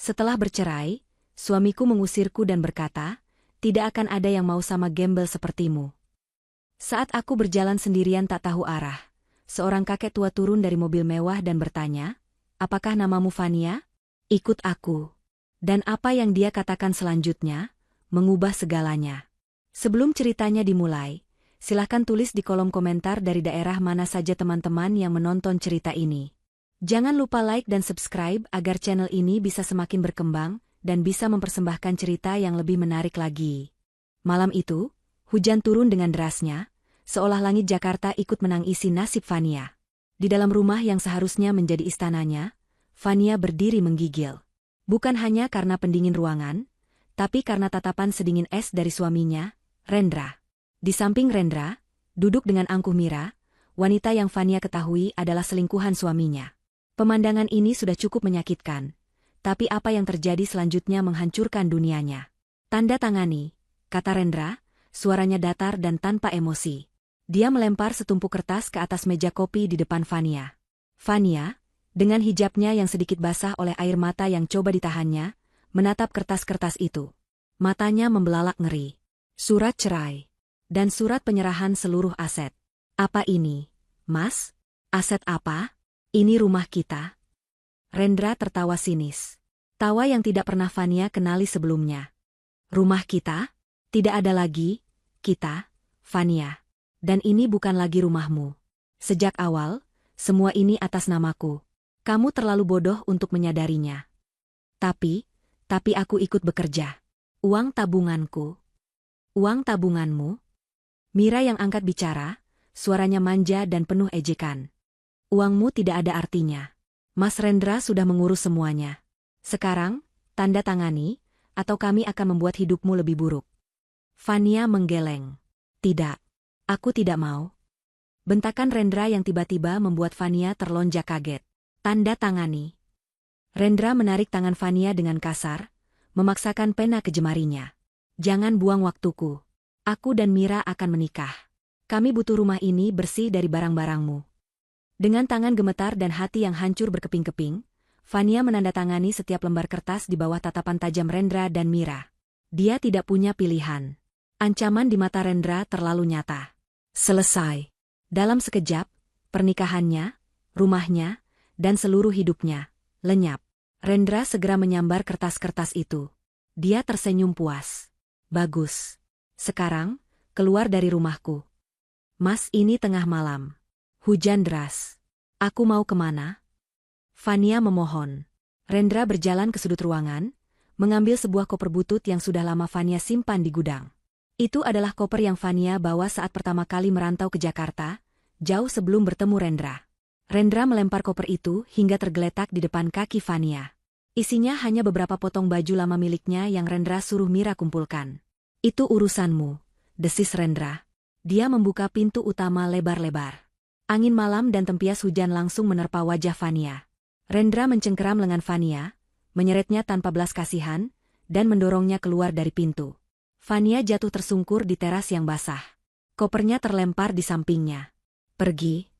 Setelah bercerai, suamiku mengusirku dan berkata, tidak akan ada yang mau sama gembel sepertimu. Saat aku berjalan sendirian tak tahu arah, seorang kakek tua turun dari mobil mewah dan bertanya, apakah namamu Fania? Ikut aku. Dan apa yang dia katakan selanjutnya, mengubah segalanya. Sebelum ceritanya dimulai, silahkan tulis di kolom komentar dari daerah mana saja teman-teman yang menonton cerita ini. Jangan lupa like dan subscribe agar channel ini bisa semakin berkembang dan bisa mempersembahkan cerita yang lebih menarik lagi. Malam itu, hujan turun dengan derasnya, seolah langit Jakarta ikut menangisi nasib Fania. Di dalam rumah yang seharusnya menjadi istananya, Fania berdiri menggigil. Bukan hanya karena pendingin ruangan, tapi karena tatapan sedingin es dari suaminya, Rendra. Di samping Rendra, duduk dengan angkuh Mira, wanita yang Fania ketahui adalah selingkuhan suaminya. Pemandangan ini sudah cukup menyakitkan, tapi apa yang terjadi selanjutnya menghancurkan dunianya. Tanda tangani, kata Rendra, suaranya datar dan tanpa emosi. Dia melempar setumpuk kertas ke atas meja kopi di depan Fania. Fania, dengan hijabnya yang sedikit basah oleh air mata yang coba ditahannya, menatap kertas-kertas itu. Matanya membelalak ngeri. Surat cerai. Dan surat penyerahan seluruh aset. Apa ini, Mas? Aset apa? Ini rumah kita. Rendra tertawa sinis. Tawa yang tidak pernah Fania kenali sebelumnya. Rumah kita? Tidak ada lagi, kita, Fania. Dan ini bukan lagi rumahmu. Sejak awal, semua ini atas namaku. Kamu terlalu bodoh untuk menyadarinya. Tapi aku ikut bekerja. Uang tabunganku. Uang tabunganmu? Mira yang angkat bicara, suaranya manja dan penuh ejekan. Uangmu tidak ada artinya. Mas Rendra sudah mengurus semuanya. Sekarang, tanda tangani, atau kami akan membuat hidupmu lebih buruk. Fania menggeleng. Tidak. Aku tidak mau. Bentakan Rendra yang tiba-tiba membuat Fania terlonjak kaget. Tanda tangani. Rendra menarik tangan Fania dengan kasar, memaksakan pena ke jemarinya. Jangan buang waktuku. Aku dan Mira akan menikah. Kami butuh rumah ini bersih dari barang-barangmu. Dengan tangan gemetar dan hati yang hancur berkeping-keping, Fania menandatangani setiap lembar kertas di bawah tatapan tajam Rendra dan Mira. Dia tidak punya pilihan. Ancaman di mata Rendra terlalu nyata. Selesai. Dalam sekejap, pernikahannya, rumahnya, dan seluruh hidupnya lenyap. Rendra segera menyambar kertas-kertas itu. Dia tersenyum puas. Bagus. Sekarang, keluar dari rumahku. Mas, ini tengah malam. Hujan deras. Aku mau kemana? Fania memohon. Rendra berjalan ke sudut ruangan, mengambil sebuah koper butut yang sudah lama Fania simpan di gudang. Itu adalah koper yang Fania bawa saat pertama kali merantau ke Jakarta, jauh sebelum bertemu Rendra. Rendra melempar koper itu hingga tergeletak di depan kaki Fania. Isinya hanya beberapa potong baju lama miliknya yang Rendra suruh Mira kumpulkan. Itu urusanmu, desis Rendra. Dia membuka pintu utama lebar-lebar. Angin malam dan tempias hujan langsung menerpa wajah Fania. Rendra mencengkeram lengan Fania, menyeretnya tanpa belas kasihan, dan mendorongnya keluar dari pintu. Fania jatuh tersungkur di teras yang basah. Kopernya terlempar di sampingnya. Pergi.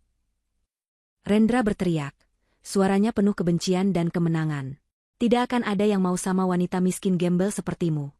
Rendra berteriak. Suaranya penuh kebencian dan kemenangan. Tidak akan ada yang mau sama wanita miskin gembel sepertimu.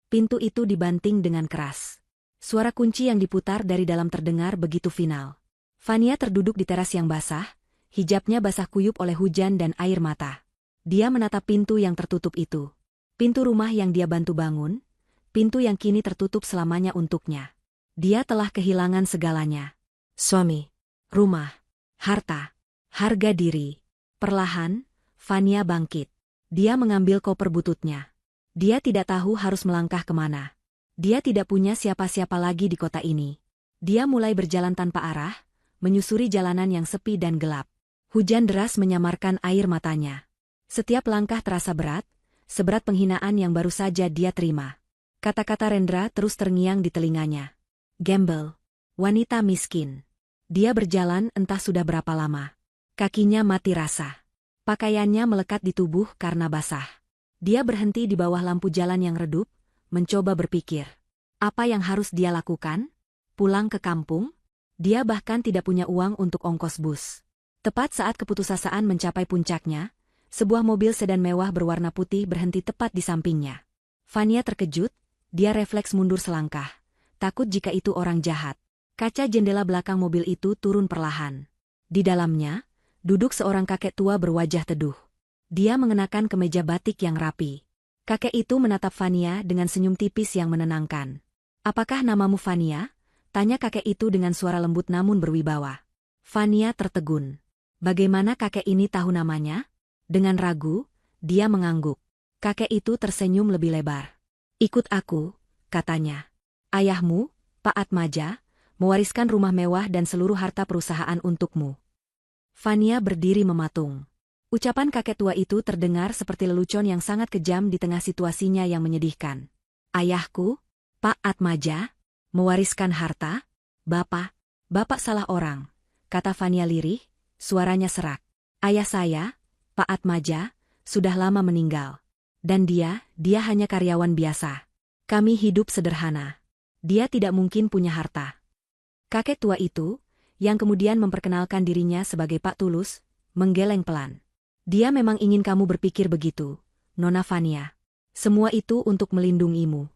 Pintu itu dibanting dengan keras. Suara kunci yang diputar dari dalam terdengar begitu final. Fania terduduk di teras yang basah, hijabnya basah kuyup oleh hujan dan air mata. Dia menatap pintu yang tertutup itu. Pintu rumah yang dia bantu bangun, pintu yang kini tertutup selamanya untuknya. Dia telah kehilangan segalanya. Suami, rumah, harta, harga diri. Perlahan, Fania bangkit. Dia mengambil koper bututnya. Dia tidak tahu harus melangkah kemana. Dia tidak punya siapa-siapa lagi di kota ini. Dia mulai berjalan tanpa arah, menyusuri jalanan yang sepi dan gelap. Hujan deras menyamarkan air matanya. Setiap langkah terasa berat, seberat penghinaan yang baru saja dia terima. Kata-kata Rendra terus terngiang di telinganya. Gembel. Wanita miskin. Dia berjalan entah sudah berapa lama. Kakinya mati rasa. Pakaiannya melekat di tubuh karena basah. Dia berhenti di bawah lampu jalan yang redup, mencoba berpikir. Apa yang harus dia lakukan? Pulang ke kampung? Dia bahkan tidak punya uang untuk ongkos bus. Tepat saat keputusasaan mencapai puncaknya, sebuah mobil sedan mewah berwarna putih berhenti tepat di sampingnya. Fania terkejut, dia refleks mundur selangkah, takut jika itu orang jahat. Kaca jendela belakang mobil itu turun perlahan. Di dalamnya, duduk seorang kakek tua berwajah teduh. Dia mengenakan kemeja batik yang rapi. Kakek itu menatap Fania dengan senyum tipis yang menenangkan. "Apakah namamu Fania?" tanya kakek itu dengan suara lembut namun berwibawa. Fania tertegun. Bagaimana kakek ini tahu namanya? Dengan ragu, dia mengangguk. Kakek itu tersenyum lebih lebar. "Ikut aku," katanya. "Ayahmu, Pak Atmaja, mewariskan rumah mewah dan seluruh harta perusahaan untukmu." Fania berdiri mematung. Ucapan kakek tua itu terdengar seperti lelucon yang sangat kejam di tengah situasinya yang menyedihkan. "Ayahku, Pak Atmaja, mewariskan harta? Bapak salah orang," kata Fania lirih, suaranya serak. "Ayah saya, Pak Atmaja, sudah lama meninggal. Dan dia hanya karyawan biasa. Kami hidup sederhana. Dia tidak mungkin punya harta." Kakek tua itu, yang kemudian memperkenalkan dirinya sebagai Pak Tulus, menggeleng pelan. "Dia memang ingin kamu berpikir begitu, Nona Fania. Semua itu untuk melindungimu."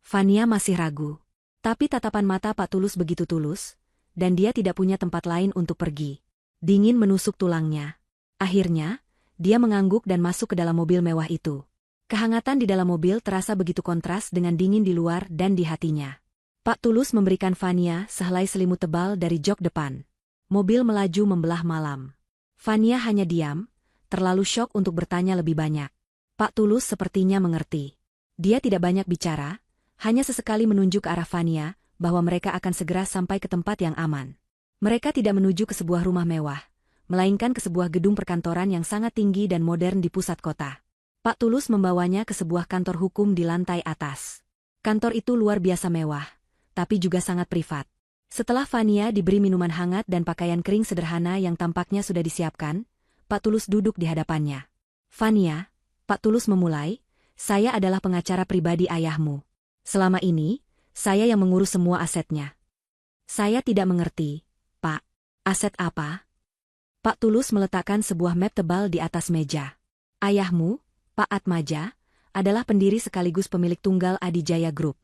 Fania masih ragu. Tapi tatapan mata Pak Tulus begitu tulus, dan dia tidak punya tempat lain untuk pergi. Dingin menusuk tulangnya. Akhirnya, dia mengangguk dan masuk ke dalam mobil mewah itu. Kehangatan di dalam mobil terasa begitu kontras dengan dingin di luar dan di hatinya. Pak Tulus memberikan Fania sehelai selimut tebal dari jok depan. Mobil melaju membelah malam. Fania hanya diam, terlalu syok untuk bertanya lebih banyak. Pak Tulus sepertinya mengerti. Dia tidak banyak bicara, hanya sesekali menunjuk ke arah Fania, bahwa mereka akan segera sampai ke tempat yang aman. Mereka tidak menuju ke sebuah rumah mewah, melainkan ke sebuah gedung perkantoran yang sangat tinggi dan modern di pusat kota. Pak Tulus membawanya ke sebuah kantor hukum di lantai atas. Kantor itu luar biasa mewah, tapi juga sangat privat. Setelah Fania diberi minuman hangat dan pakaian kering sederhana yang tampaknya sudah disiapkan, Pak Tulus duduk di hadapannya. "Fania," Pak Tulus memulai, "saya adalah pengacara pribadi ayahmu. Selama ini, saya yang mengurus semua asetnya." "Saya tidak mengerti, Pak. Aset apa?" Pak Tulus meletakkan sebuah map tebal di atas meja. "Ayahmu, Pak Atmaja, adalah pendiri sekaligus pemilik tunggal Adijaya Group."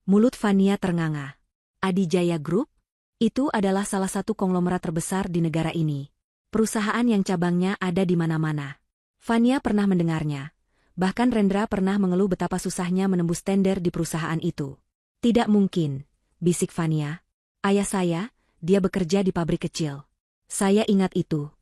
Mulut Fania ternganga. Adijaya Group? Itu adalah salah satu konglomerat terbesar di negara ini. Perusahaan yang cabangnya ada di mana-mana. Fania pernah mendengarnya. Bahkan Rendra pernah mengeluh betapa susahnya menembus tender di perusahaan itu. "Tidak mungkin," bisik Fania. "Ayah saya, dia bekerja di pabrik kecil." "Saya ingat itu."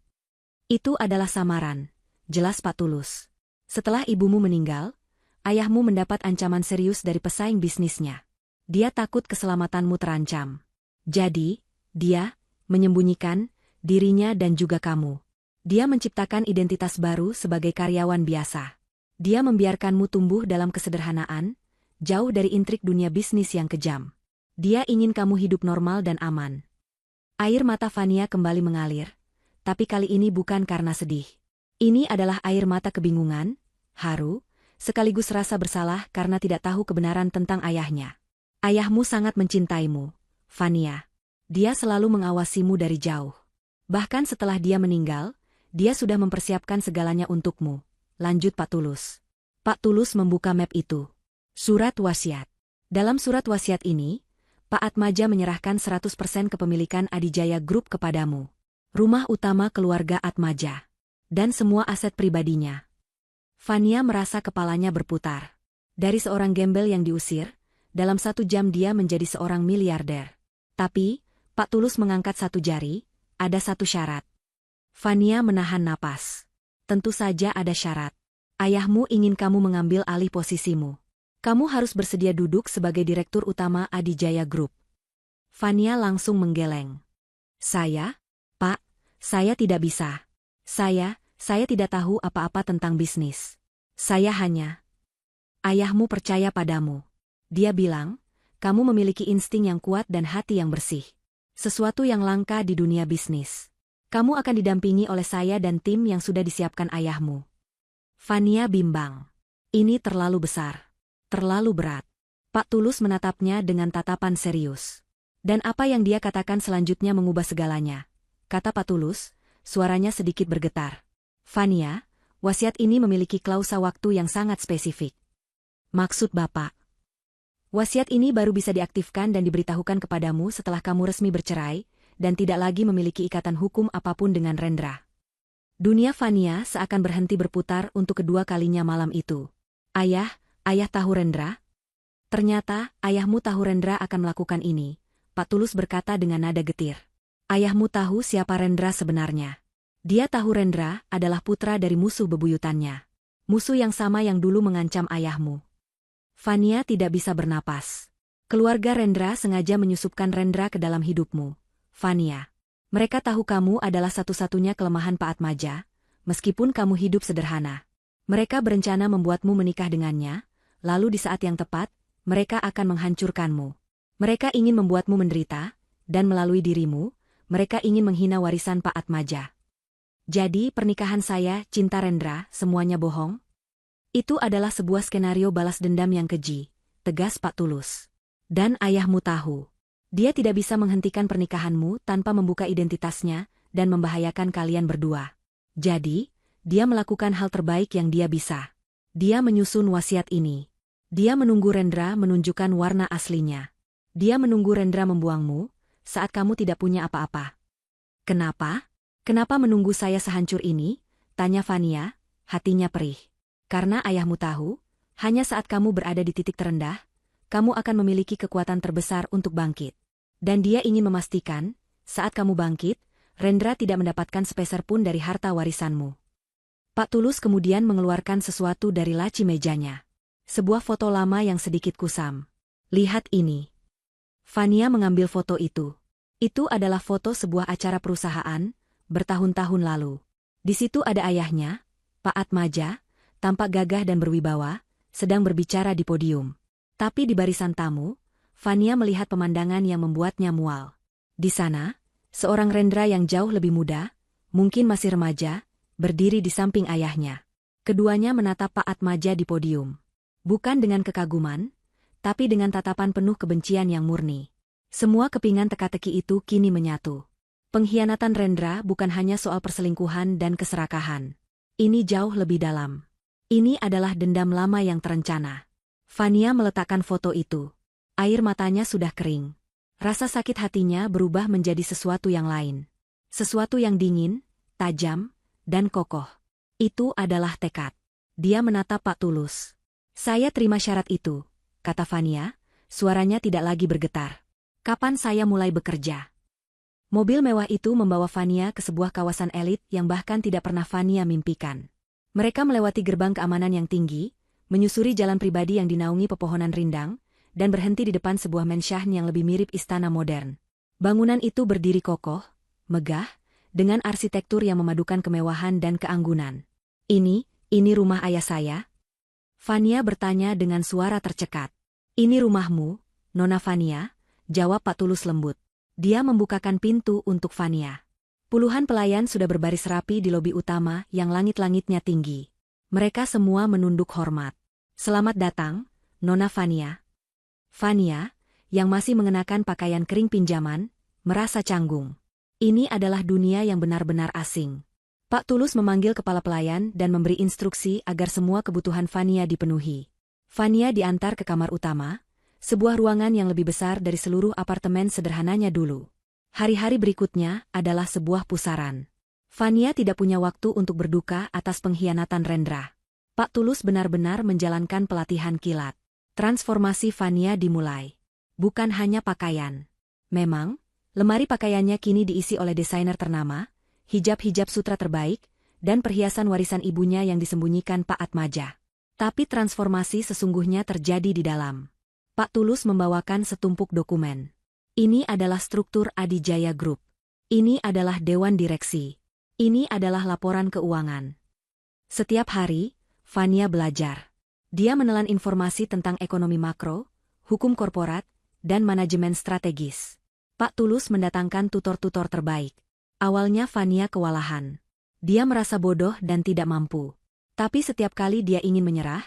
"Itu adalah samaran," jelas Pak Tulus. "Setelah ibumu meninggal, ayahmu mendapat ancaman serius dari pesaing bisnisnya. Dia takut keselamatanmu terancam. Jadi, dia menyembunyikan dirinya dan juga kamu. Dia menciptakan identitas baru sebagai karyawan biasa. Dia membiarkanmu tumbuh dalam kesederhanaan, jauh dari intrik dunia bisnis yang kejam. Dia ingin kamu hidup normal dan aman." Air mata Fania kembali mengalir, tapi kali ini bukan karena sedih. Ini adalah air mata kebingungan, haru, sekaligus rasa bersalah karena tidak tahu kebenaran tentang ayahnya. "Ayahmu sangat mencintaimu, Fania. Dia selalu mengawasimu dari jauh. Bahkan setelah dia meninggal, dia sudah mempersiapkan segalanya untukmu," lanjut Pak Tulus. Pak Tulus membuka map itu. Surat wasiat. Dalam surat wasiat ini, Pak Atmaja menyerahkan 100% kepemilikan Adijaya Group kepadamu. Rumah utama keluarga Atmaja. Dan semua aset pribadinya. Fania merasa kepalanya berputar. Dari seorang gembel yang diusir, dalam 1 jam dia menjadi seorang miliarder. Tapi, Pak Tulus mengangkat satu jari, "Ada satu syarat." Fania menahan napas. "Tentu saja ada syarat. Ayahmu ingin kamu mengambil alih posisimu. Kamu harus bersedia duduk sebagai direktur utama Adijaya Group." Fania langsung menggeleng. "Saya? Pak, saya tidak bisa. Saya tidak tahu apa-apa tentang bisnis. Saya hanya..." "Ayahmu percaya padamu. Dia bilang, kamu memiliki insting yang kuat dan hati yang bersih. Sesuatu yang langka di dunia bisnis. Kamu akan didampingi oleh saya dan tim yang sudah disiapkan ayahmu." Fania bimbang. Ini terlalu besar. Terlalu berat. Pak Tulus menatapnya dengan tatapan serius. "Dan apa yang dia katakan selanjutnya mengubah segalanya," kata Pak Tulus, suaranya sedikit bergetar. "Fania, Wasiat ini memiliki klausa waktu yang sangat spesifik. Maksud Bapak? Wasiat ini baru bisa diaktifkan dan diberitahukan kepadamu setelah kamu resmi bercerai, dan tidak lagi memiliki ikatan hukum apapun dengan Rendra. Dunia Fania seakan berhenti berputar untuk kedua kalinya malam itu. Ayah tahu Rendra? Ternyata, ayahmu tahu Rendra akan melakukan ini, Pak Tulus berkata dengan nada getir. Ayahmu tahu siapa Rendra sebenarnya. Dia tahu Rendra adalah putra dari musuh bebuyutannya. Musuh yang sama yang dulu mengancam ayahmu. Fania tidak bisa bernapas. Keluarga Rendra sengaja menyusupkan Rendra ke dalam hidupmu, Fania. Mereka tahu kamu adalah satu-satunya kelemahan Pak Atmaja, meskipun kamu hidup sederhana. Mereka berencana membuatmu menikah dengannya, lalu di saat yang tepat, mereka akan menghancurkanmu. Mereka ingin membuatmu menderita, dan melalui dirimu, mereka ingin menghina warisan Pak Atmaja. Jadi pernikahan saya, cinta Rendra, semuanya bohong? Itu adalah sebuah skenario balas dendam yang keji, tegas Pak Tulus. Dan ayahmu tahu. Dia tidak bisa menghentikan pernikahanmu tanpa membuka identitasnya dan membahayakan kalian berdua. Jadi, dia melakukan hal terbaik yang dia bisa. Dia menyusun wasiat ini. Dia menunggu Rendra menunjukkan warna aslinya. Dia menunggu Rendra membuangmu saat kamu tidak punya apa-apa. Kenapa? Kenapa menunggu saya sehancur ini? Tanya Fania, hatinya perih. Karena ayahmu tahu, hanya saat kamu berada di titik terendah, kamu akan memiliki kekuatan terbesar untuk bangkit. Dan dia ingin memastikan, saat kamu bangkit, Rendra tidak mendapatkan sepeser pun dari harta warisanmu. Pak Tulus kemudian mengeluarkan sesuatu dari laci mejanya. Sebuah foto lama yang sedikit kusam. Lihat ini. Fania mengambil foto itu. Itu adalah foto sebuah acara perusahaan, bertahun-tahun lalu. Di situ ada ayahnya, Pak Atmaja, tampak gagah dan berwibawa, sedang berbicara di podium. Tapi di barisan tamu, Fania melihat pemandangan yang membuatnya mual. Di sana, seorang Rendra yang jauh lebih muda, mungkin masih remaja, berdiri di samping ayahnya. Keduanya menatap Pak Atmaja di podium. Bukan dengan kekaguman, tapi dengan tatapan penuh kebencian yang murni. Semua kepingan teka-teki itu kini menyatu. Pengkhianatan Rendra bukan hanya soal perselingkuhan dan keserakahan. Ini jauh lebih dalam. Ini adalah dendam lama yang terencana. Fania meletakkan foto itu. Air matanya sudah kering. Rasa sakit hatinya berubah menjadi sesuatu yang lain. Sesuatu yang dingin, tajam, dan kokoh. Itu adalah tekad. Dia menatap Pak Tulus. Saya terima syarat itu, kata Fania, suaranya tidak lagi bergetar. Kapan saya mulai bekerja? Mobil mewah itu membawa Fania ke sebuah kawasan elit yang bahkan tidak pernah Fania mimpikan. Mereka melewati gerbang keamanan yang tinggi, menyusuri jalan pribadi yang dinaungi pepohonan rindang, dan berhenti di depan sebuah mansion yang lebih mirip istana modern. Bangunan itu berdiri kokoh, megah, dengan arsitektur yang memadukan kemewahan dan keanggunan. Ini rumah ayah saya? Fania bertanya dengan suara tercekat. Ini rumahmu, Nona Fania, jawab Pak Tulus lembut. Dia membukakan pintu untuk Fania. Puluhan pelayan sudah berbaris rapi di lobi utama yang langit-langitnya tinggi. Mereka semua menunduk hormat. Selamat datang, Nona Fania. Fania, yang masih mengenakan pakaian kering pinjaman, merasa canggung. Ini adalah dunia yang benar-benar asing. Pak Tulus memanggil kepala pelayan dan memberi instruksi agar semua kebutuhan Fania dipenuhi. Fania diantar ke kamar utama, sebuah ruangan yang lebih besar dari seluruh apartemen sederhananya dulu. Hari-hari berikutnya adalah sebuah pusaran. Fania tidak punya waktu untuk berduka atas pengkhianatan Rendra. Pak Tulus benar-benar menjalankan pelatihan kilat. Transformasi Fania dimulai. Bukan hanya pakaian. Memang, lemari pakaiannya kini diisi oleh desainer ternama, hijab-hijab sutra terbaik, dan perhiasan warisan ibunya yang disembunyikan Pak Atmaja. Tapi transformasi sesungguhnya terjadi di dalam. Pak Tulus membawakan setumpuk dokumen. Ini adalah struktur Adijaya Group. Ini adalah Dewan Direksi. Ini adalah laporan keuangan. Setiap hari, Fania belajar. Dia menelan informasi tentang ekonomi makro, hukum korporat, dan manajemen strategis. Pak Tulus mendatangkan tutor-tutor terbaik. Awalnya Fania kewalahan. Dia merasa bodoh dan tidak mampu. Tapi setiap kali dia ingin menyerah,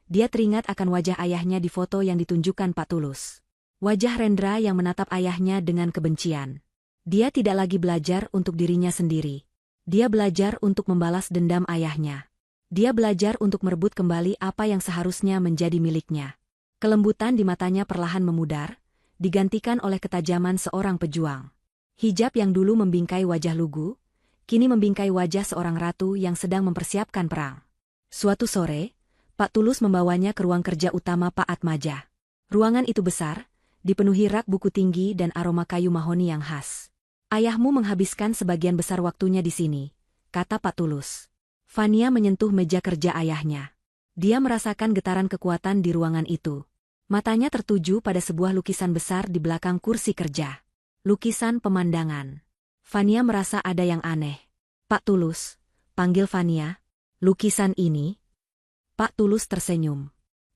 dia teringat akan wajah ayahnya di foto yang ditunjukkan Pak Tulus. Wajah Rendra yang menatap ayahnya dengan kebencian. Dia tidak lagi belajar untuk dirinya sendiri. Dia belajar untuk membalas dendam ayahnya. Dia belajar untuk merebut kembali apa yang seharusnya menjadi miliknya. Kelembutan di matanya perlahan memudar, digantikan oleh ketajaman seorang pejuang. Hijab yang dulu membingkai wajah lugu, kini membingkai wajah seorang ratu yang sedang mempersiapkan perang. Suatu sore, Pak Tulus membawanya ke ruang kerja utama Pak Atmaja. Ruangan itu besar, dipenuhi rak buku tinggi dan aroma kayu mahoni yang khas. "Ayahmu menghabiskan sebagian besar waktunya di sini," kata Pak Tulus. Fania menyentuh meja kerja ayahnya. Dia merasakan getaran kekuatan di ruangan itu. Matanya tertuju pada sebuah lukisan besar di belakang kursi kerja. Lukisan pemandangan. Fania merasa ada yang aneh. "Pak Tulus," panggil Fania. "Lukisan ini?" Pak Tulus tersenyum.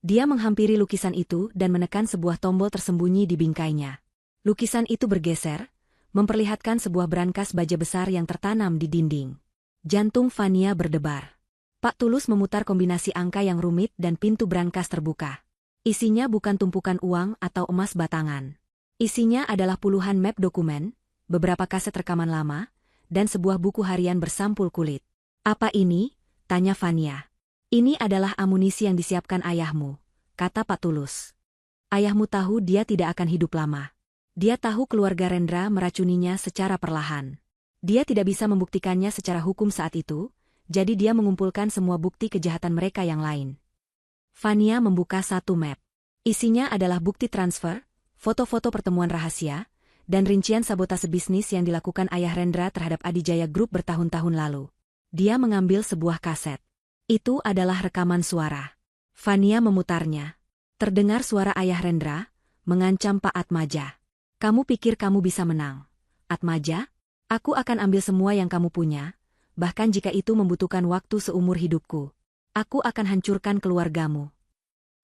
Dia menghampiri lukisan itu dan menekan sebuah tombol tersembunyi di bingkainya. Lukisan itu bergeser, memperlihatkan sebuah brankas baja besar yang tertanam di dinding. Jantung Fania berdebar. Pak Tulus memutar kombinasi angka yang rumit dan pintu brankas terbuka. Isinya bukan tumpukan uang atau emas batangan. Isinya adalah puluhan map dokumen, beberapa kaset rekaman lama, dan sebuah buku harian bersampul kulit. "Apa ini?" tanya Fania. "Ini adalah amunisi yang disiapkan ayahmu," kata Pak Tulus. "Ayahmu tahu dia tidak akan hidup lama. Dia tahu keluarga Rendra meracuninya secara perlahan. Dia tidak bisa membuktikannya secara hukum saat itu, jadi dia mengumpulkan semua bukti kejahatan mereka yang lain." Fania membuka satu map. Isinya adalah bukti transfer, foto-foto pertemuan rahasia, dan rincian sabotase bisnis yang dilakukan ayah Rendra terhadap Adijaya Group bertahun-tahun lalu. Dia mengambil sebuah kaset. Itu adalah rekaman suara. Fania memutarnya. Terdengar suara ayah Rendra, mengancam Pak Atmaja. "Kamu pikir kamu bisa menang, Atmaja? Aku akan ambil semua yang kamu punya, bahkan jika itu membutuhkan waktu seumur hidupku. Aku akan hancurkan keluargamu."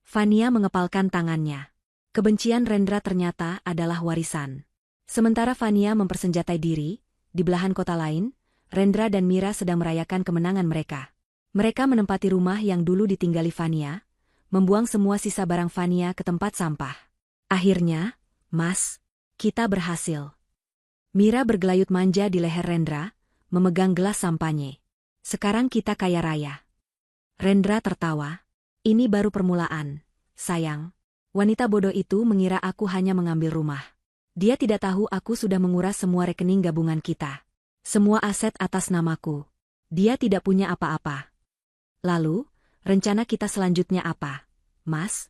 Fania mengepalkan tangannya. Kebencian Rendra ternyata adalah warisan. Sementara Fania mempersenjatai diri, di belahan kota lain, Rendra dan Mira sedang merayakan kemenangan mereka. Mereka menempati rumah yang dulu ditinggali Fania, membuang semua sisa barang Fania ke tempat sampah. "Akhirnya, Mas, kita berhasil." Mira bergelayut manja di leher Rendra, memegang gelas sampanye. "Sekarang kita kaya raya." Rendra tertawa. "Ini baru permulaan, sayang. Wanita bodoh itu mengira aku hanya mengambil rumah. Dia tidak tahu aku sudah menguras semua rekening gabungan kita. Semua aset atas namaku. Dia tidak punya apa-apa. Lalu, rencana kita selanjutnya apa, Mas?"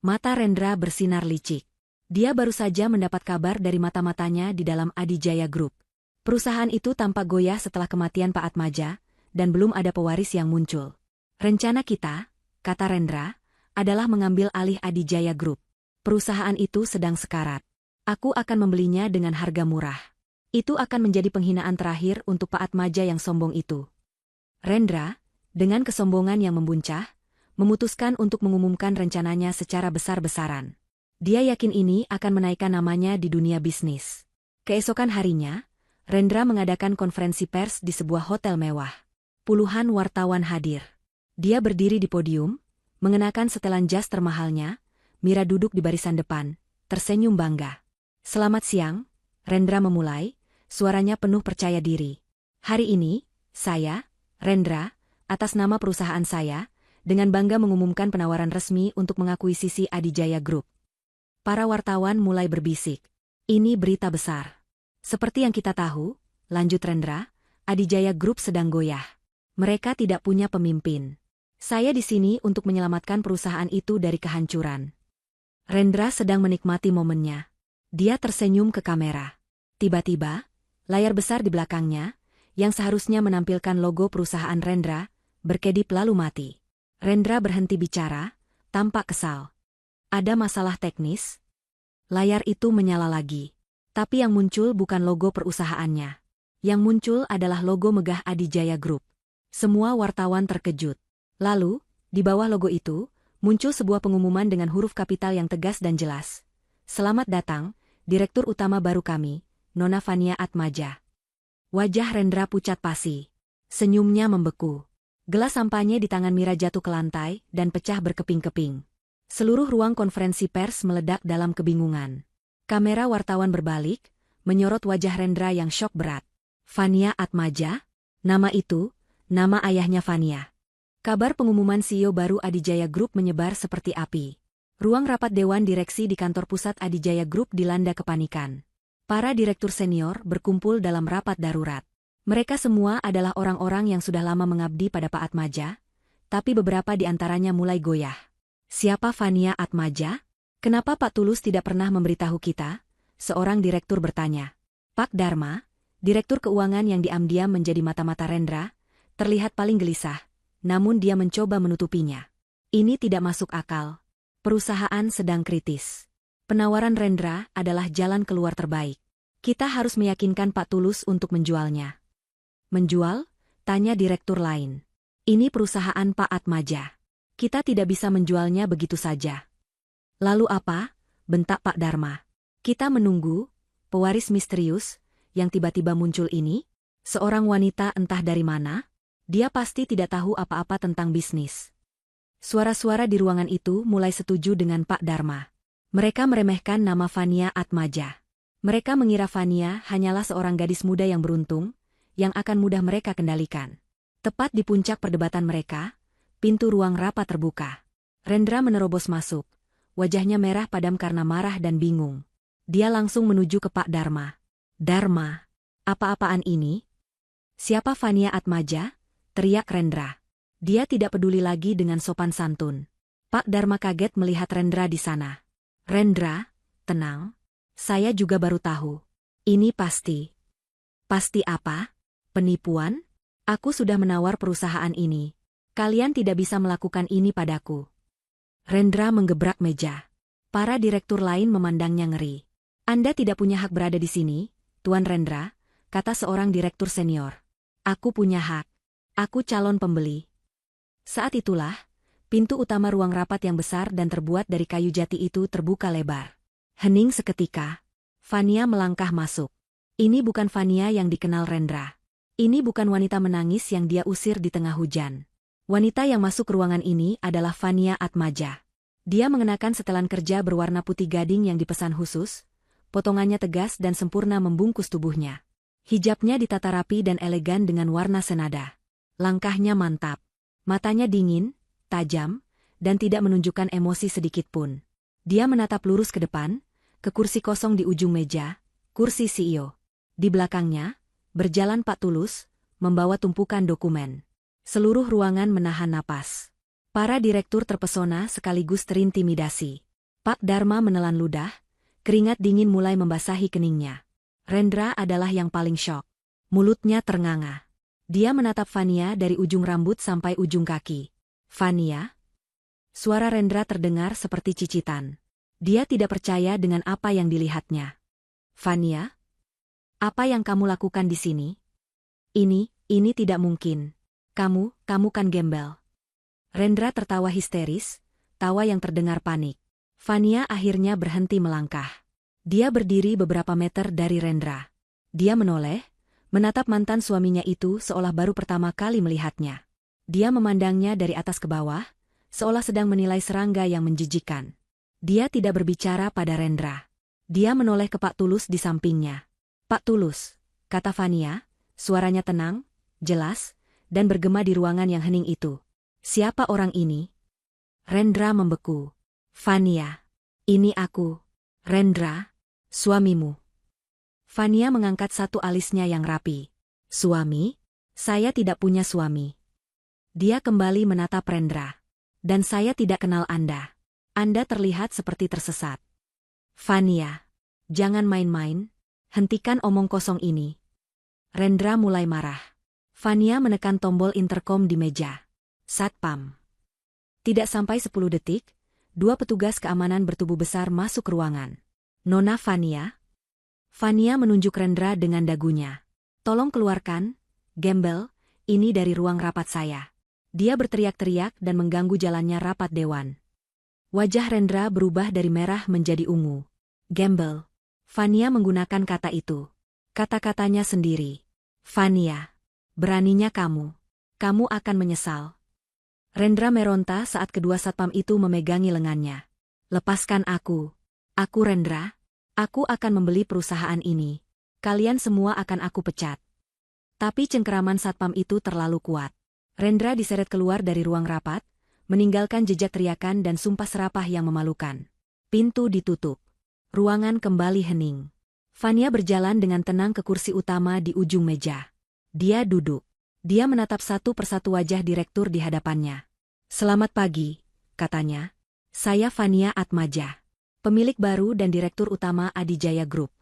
Mata Rendra bersinar licik. Dia baru saja mendapat kabar dari mata-matanya di dalam Adijaya Group. Perusahaan itu tampak goyah setelah kematian Pak Atmaja, dan belum ada pewaris yang muncul. "Rencana kita," kata Rendra, "adalah mengambil alih Adijaya Group. Perusahaan itu sedang sekarat. Aku akan membelinya dengan harga murah. Itu akan menjadi penghinaan terakhir untuk Pak Atmaja yang sombong itu." Rendra, dengan kesombongan yang membuncah, memutuskan untuk mengumumkan rencananya secara besar-besaran. Dia yakin ini akan menaikkan namanya di dunia bisnis. Keesokan harinya, Rendra mengadakan konferensi pers di sebuah hotel mewah. Puluhan wartawan hadir. Dia berdiri di podium, mengenakan setelan jas termahalnya. Mira duduk di barisan depan, tersenyum bangga. "Selamat siang," Rendra memulai, suaranya penuh percaya diri. "Hari ini, saya, Rendra, atas nama perusahaan saya, dengan bangga mengumumkan penawaran resmi untuk mengakuisisi Adijaya Group." Para wartawan mulai berbisik. "Ini berita besar. Seperti yang kita tahu," lanjut Rendra, "Adijaya Group sedang goyah. Mereka tidak punya pemimpin. Saya di sini untuk menyelamatkan perusahaan itu dari kehancuran." Rendra sedang menikmati momennya. Dia tersenyum ke kamera. Tiba-tiba, layar besar di belakangnya, yang seharusnya menampilkan logo perusahaan Rendra, berkedip lalu mati. Rendra berhenti bicara, tampak kesal. "Ada masalah teknis?" Layar itu menyala lagi. Tapi yang muncul bukan logo perusahaannya. Yang muncul adalah logo megah Adijaya Group. Semua wartawan terkejut. Lalu, di bawah logo itu, muncul sebuah pengumuman dengan huruf kapital yang tegas dan jelas. "Selamat datang, Direktur Utama baru kami, Nona Fania Atmaja." Wajah Rendra pucat pasi. Senyumnya membeku. Gelas sampahnya di tangan Mira jatuh ke lantai dan pecah berkeping-keping. Seluruh ruang konferensi pers meledak dalam kebingungan. Kamera wartawan berbalik, menyorot wajah Rendra yang syok berat. "Fania Atmaja? Nama itu, nama ayahnya Fania. Kabar pengumuman CEO baru Adijaya Group menyebar seperti api. Ruang rapat Dewan Direksi di kantor pusat Adijaya Group dilanda kepanikan. Para direktur senior berkumpul dalam rapat darurat. Mereka semua adalah orang-orang yang sudah lama mengabdi pada Pak Atmaja, tapi beberapa di antaranya mulai goyah. Siapa Fania Atmaja? Kenapa Pak Tulus tidak pernah memberitahu kita? Seorang direktur bertanya. Pak Dharma, direktur keuangan yang diam-diam menjadi mata-mata Rendra, terlihat paling gelisah. Namun dia mencoba menutupinya. Ini tidak masuk akal. Perusahaan sedang kritis. Penawaran Rendra adalah jalan keluar terbaik. Kita harus meyakinkan Pak Tulus untuk menjualnya. Menjual? Tanya direktur lain. Ini perusahaan Pak Atmaja. Kita tidak bisa menjualnya begitu saja. Lalu apa? Bentak Pak Dharma. Kita menunggu, pewaris misterius, yang tiba-tiba muncul ini, seorang wanita entah dari mana. Dia pasti tidak tahu apa-apa tentang bisnis. Suara-suara di ruangan itu mulai setuju dengan Pak Dharma. Mereka meremehkan nama Fania Atmaja. Mereka mengira Fania hanyalah seorang gadis muda yang beruntung, yang akan mudah mereka kendalikan. Tepat di puncak perdebatan mereka, pintu ruang rapat terbuka. Rendra menerobos masuk. Wajahnya merah padam karena marah dan bingung. Dia langsung menuju ke Pak Dharma. Dharma, apa-apaan ini? Siapa Fania Atmaja? Teriak Rendra. Dia tidak peduli lagi dengan sopan santun. Pak Dharma kaget melihat Rendra di sana. Rendra, tenang. Saya juga baru tahu. Ini pasti. Pasti apa? Penipuan? Aku sudah menawar perusahaan ini. Kalian tidak bisa melakukan ini padaku. Rendra menggebrak meja. Para direktur lain memandangnya ngeri. Anda tidak punya hak berada di sini, Tuan Rendra, kata seorang direktur senior. Aku punya hak. Aku calon pembeli. Saat itulah, pintu utama ruang rapat yang besar dan terbuat dari kayu jati itu terbuka lebar. Hening seketika. Fania melangkah masuk. Ini bukan Fania yang dikenal Rendra. Ini bukan wanita menangis yang dia usir di tengah hujan. Wanita yang masuk ke ruangan ini adalah Fania Atmaja. Dia mengenakan setelan kerja berwarna putih gading yang dipesan khusus, potongannya tegas dan sempurna membungkus tubuhnya. Hijabnya ditata rapi dan elegan dengan warna senada. Langkahnya mantap. Matanya dingin, tajam, dan tidak menunjukkan emosi sedikitpun. Dia menatap lurus ke depan, ke kursi kosong di ujung meja, kursi CEO. Di belakangnya, berjalan Pak Tulus, membawa tumpukan dokumen. Seluruh ruangan menahan napas. Para direktur terpesona sekaligus terintimidasi. Pak Dharma menelan ludah, keringat dingin mulai membasahi keningnya. Rendra adalah yang paling syok. Mulutnya ternganga. Dia menatap Fania dari ujung rambut sampai ujung kaki. Fania? Suara Rendra terdengar seperti cicitan. Dia tidak percaya dengan apa yang dilihatnya. Fania? Apa yang kamu lakukan di sini? Ini tidak mungkin. Kamu kan gembel. Rendra tertawa histeris, tawa yang terdengar panik. Fania akhirnya berhenti melangkah. Dia berdiri beberapa meter dari Rendra. Dia menoleh, menatap mantan suaminya itu seolah baru pertama kali melihatnya. Dia memandangnya dari atas ke bawah, seolah sedang menilai serangga yang menjijikan. Dia tidak berbicara pada Rendra. Dia menoleh ke Pak Tulus di sampingnya. Pak Tulus, kata Fania, suaranya tenang, jelas, dan bergema di ruangan yang hening itu. Siapa orang ini? Rendra membeku. Fania, ini aku. Rendra, suamimu. Fania mengangkat satu alisnya yang rapi. Suami? Saya tidak punya suami. Dia kembali menatap Rendra. Dan saya tidak kenal Anda. Anda terlihat seperti tersesat. Fania, jangan main-main. Hentikan omong kosong ini. Rendra mulai marah. Fania menekan tombol interkom di meja. Satpam. Tidak sampai 10 detik, 2 petugas keamanan bertubuh besar masuk ke ruangan. Nona Fania? Fania menunjuk Rendra dengan dagunya. Tolong keluarkan, gembel, ini dari ruang rapat saya. Dia berteriak-teriak dan mengganggu jalannya rapat dewan. Wajah Rendra berubah dari merah menjadi ungu. Gembel. Fania menggunakan kata itu. Kata-katanya sendiri. Fania, beraninya kamu. Kamu akan menyesal. Rendra meronta saat kedua satpam itu memegangi lengannya. Lepaskan aku. Aku Rendra. Aku akan membeli perusahaan ini. Kalian semua akan aku pecat. Tapi cengkeraman satpam itu terlalu kuat. Rendra diseret keluar dari ruang rapat, meninggalkan jejak teriakan dan sumpah serapah yang memalukan. Pintu ditutup. Ruangan kembali hening. Fania berjalan dengan tenang ke kursi utama di ujung meja. Dia duduk. Dia menatap satu persatu wajah direktur di hadapannya. "Selamat pagi," katanya. "Saya Fania Atmaja, pemilik baru dan direktur utama Adijaya Group."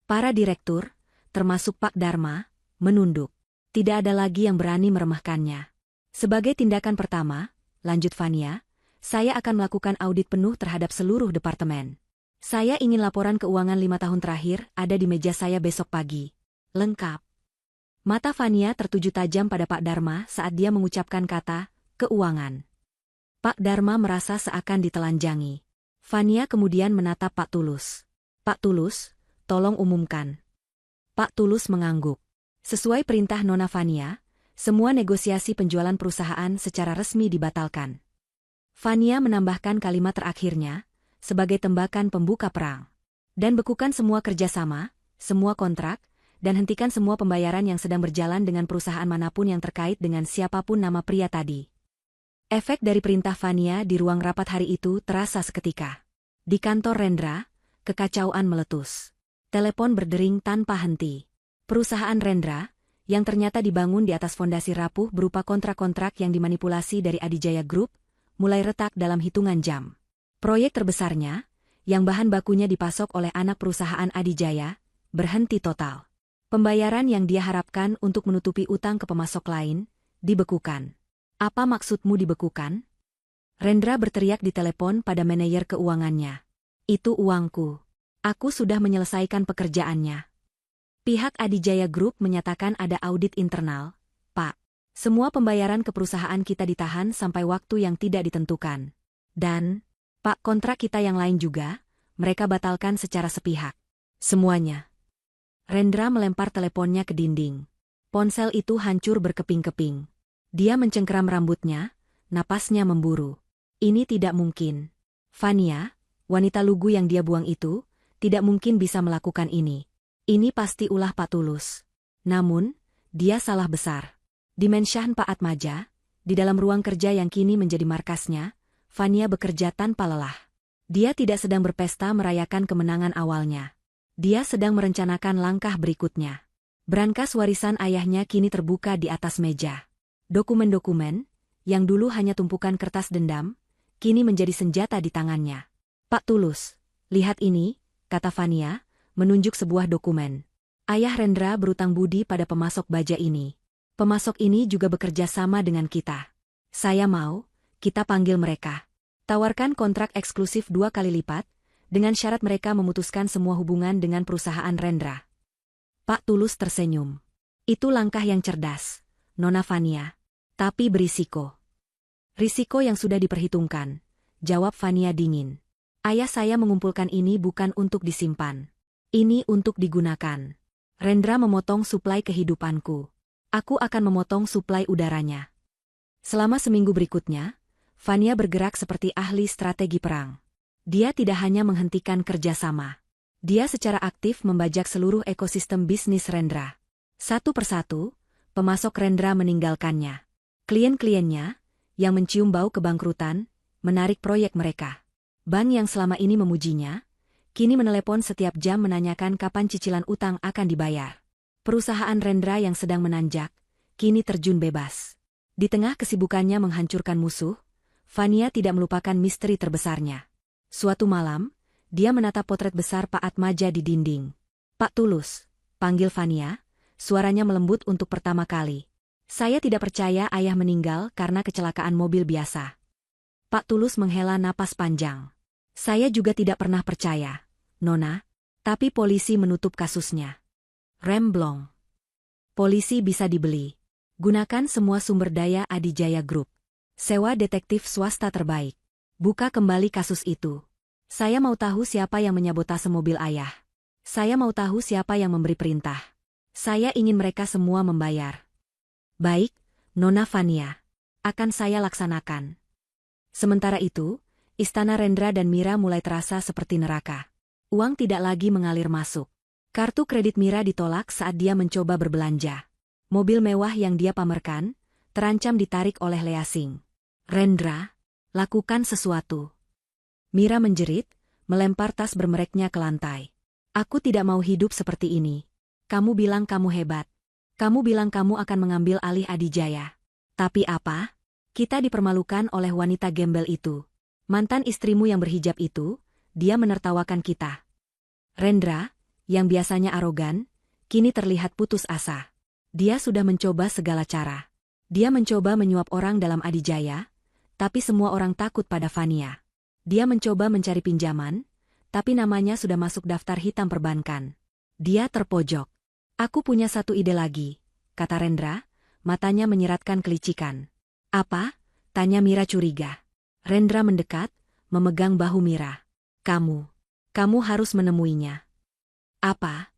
Para direktur, termasuk Pak Dharma, menunduk. Tidak ada lagi yang berani meremehkannya. "Sebagai tindakan pertama," lanjut Fania, "saya akan melakukan audit penuh terhadap seluruh departemen. Saya ingin laporan keuangan 5 tahun terakhir ada di meja saya besok pagi. Lengkap." Mata Fania tertuju tajam pada Pak Dharma saat dia mengucapkan kata, keuangan. Pak Dharma merasa seakan ditelanjangi. Fania kemudian menatap Pak Tulus. "Pak Tulus, tolong umumkan." Pak Tulus mengangguk. Sesuai perintah Nona Fania, semua negosiasi penjualan perusahaan secara resmi dibatalkan. Fania menambahkan kalimat terakhirnya, sebagai tembakan pembuka perang. "Dan bekukan semua kerjasama, semua kontrak, dan hentikan semua pembayaran yang sedang berjalan dengan perusahaan manapun yang terkait dengan siapapun nama pria tadi." Efek dari perintah Fania di ruang rapat hari itu terasa seketika. Di kantor Rendra, kekacauan meletus. Telepon berdering tanpa henti. Perusahaan Rendra, yang ternyata dibangun di atas fondasi rapuh berupa kontrak-kontrak yang dimanipulasi dari Adijaya Group, mulai retak dalam hitungan jam. Proyek terbesarnya, yang bahan bakunya dipasok oleh anak perusahaan Adijaya, berhenti total. Pembayaran yang dia harapkan untuk menutupi utang ke pemasok lain, dibekukan. "Apa maksudmu dibekukan?" Rendra berteriak di telepon pada manajer keuangannya. "Itu uangku. Aku sudah menyelesaikan pekerjaannya." Pihak Adijaya Group menyatakan ada audit internal. "Pak, semua pembayaran ke perusahaan kita ditahan sampai waktu yang tidak ditentukan. Dan, Pak, kontrak kita yang lain juga, mereka batalkan secara sepihak. Semuanya." Rendra melempar teleponnya ke dinding. Ponsel itu hancur berkeping-keping. Dia mencengkeram rambutnya, napasnya memburu. Ini tidak mungkin. Fania, wanita lugu yang dia buang itu, tidak mungkin bisa melakukan ini. Ini pasti ulah Pak Tulus. Namun, dia salah besar. Di Menshan Pak Atmaja, di dalam ruang kerja yang kini menjadi markasnya, Fania bekerja tanpa lelah. Dia tidak sedang berpesta merayakan kemenangan awalnya. Dia sedang merencanakan langkah berikutnya. Brankas warisan ayahnya kini terbuka di atas meja. Dokumen-dokumen, yang dulu hanya tumpukan kertas dendam, kini menjadi senjata di tangannya. "Pak Tulus, lihat ini," kata Fania, menunjuk sebuah dokumen. "Ayah Rendra berutang budi pada pemasok baja ini. Pemasok ini juga bekerja sama dengan kita. Saya mau, kita panggil mereka. Tawarkan kontrak eksklusif 2 kali lipat, dengan syarat mereka memutuskan semua hubungan dengan perusahaan Rendra." Pak Tulus tersenyum. "Itu langkah yang cerdas, Nona Fania. Tapi berisiko." "Risiko yang sudah diperhitungkan," jawab Fania dingin. "Ayah saya mengumpulkan ini bukan untuk disimpan. Ini untuk digunakan. Rendra memotong suplai kehidupanku. Aku akan memotong suplai udaranya." Selama seminggu berikutnya, Fania bergerak seperti ahli strategi perang. Dia tidak hanya menghentikan kerjasama. Dia secara aktif membajak seluruh ekosistem bisnis Rendra. Satu persatu, pemasok Rendra meninggalkannya. Klien-kliennya, yang mencium bau kebangkrutan, menarik proyek mereka. Bank yang selama ini memujinya, kini menelepon setiap jam menanyakan kapan cicilan utang akan dibayar. Perusahaan Rendra yang sedang menanjak, kini terjun bebas. Di tengah kesibukannya menghancurkan musuh, Fania tidak melupakan misteri terbesarnya. Suatu malam, dia menatap potret besar Pak Atmaja di dinding. "Pak Tulus," panggil Fania, suaranya melembut untuk pertama kali. "Saya tidak percaya ayah meninggal karena kecelakaan mobil biasa." Pak Tulus menghela napas panjang. "Saya juga tidak pernah percaya, Nona, tapi polisi menutup kasusnya." Remblong. "Polisi bisa dibeli. Gunakan semua sumber daya Adijaya Group. Sewa detektif swasta terbaik. Buka kembali kasus itu. Saya mau tahu siapa yang menyabotase mobil ayah. Saya mau tahu siapa yang memberi perintah. Saya ingin mereka semua membayar." "Baik, Nona Fania. Akan saya laksanakan." Sementara itu, istana Rendra dan Mira mulai terasa seperti neraka. Uang tidak lagi mengalir masuk. Kartu kredit Mira ditolak saat dia mencoba berbelanja. Mobil mewah yang dia pamerkan, terancam ditarik oleh Leasing. Rendra, lakukan sesuatu. Mira menjerit, melempar tas bermereknya ke lantai. Aku tidak mau hidup seperti ini. Kamu bilang kamu hebat. Kamu bilang kamu akan mengambil alih Adijaya. Tapi apa? Kita dipermalukan oleh wanita gembel itu. Mantan istrimu yang berhijab itu, dia menertawakan kita. Rendra, yang biasanya arogan, kini terlihat putus asa. Dia sudah mencoba segala cara. Dia mencoba menyuap orang dalam Adijaya, tapi semua orang takut pada Fania. Dia mencoba mencari pinjaman, tapi namanya sudah masuk daftar hitam perbankan. Dia terpojok. Aku punya satu ide lagi, kata Rendra, matanya menyeratkan kelicikan. Apa? Tanya Mira curiga. Rendra mendekat, memegang bahu Mira. Kamu harus menemuinya. Apa?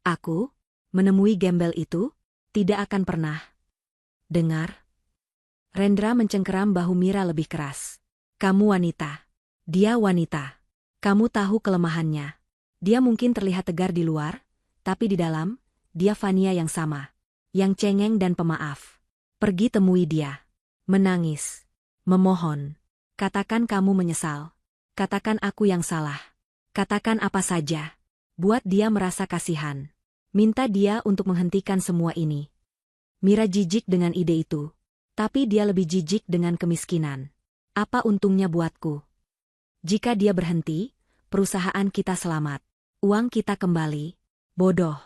Aku? Menemui gembel itu? Tidak akan pernah. Dengar? Rendra mencengkeram bahu Mira lebih keras. Kamu wanita. Dia wanita. Kamu tahu kelemahannya. Dia mungkin terlihat tegar di luar, tapi di dalam, dia Fania yang sama. Yang cengeng dan pemaaf. Pergi temui dia. Menangis. Memohon. Katakan kamu menyesal. Katakan aku yang salah. Katakan apa saja. Buat dia merasa kasihan. Minta dia untuk menghentikan semua ini. Mira jijik dengan ide itu. Tapi dia lebih jijik dengan kemiskinan. Apa untungnya buatku? Jika dia berhenti, perusahaan kita selamat. Uang kita kembali. Bodoh.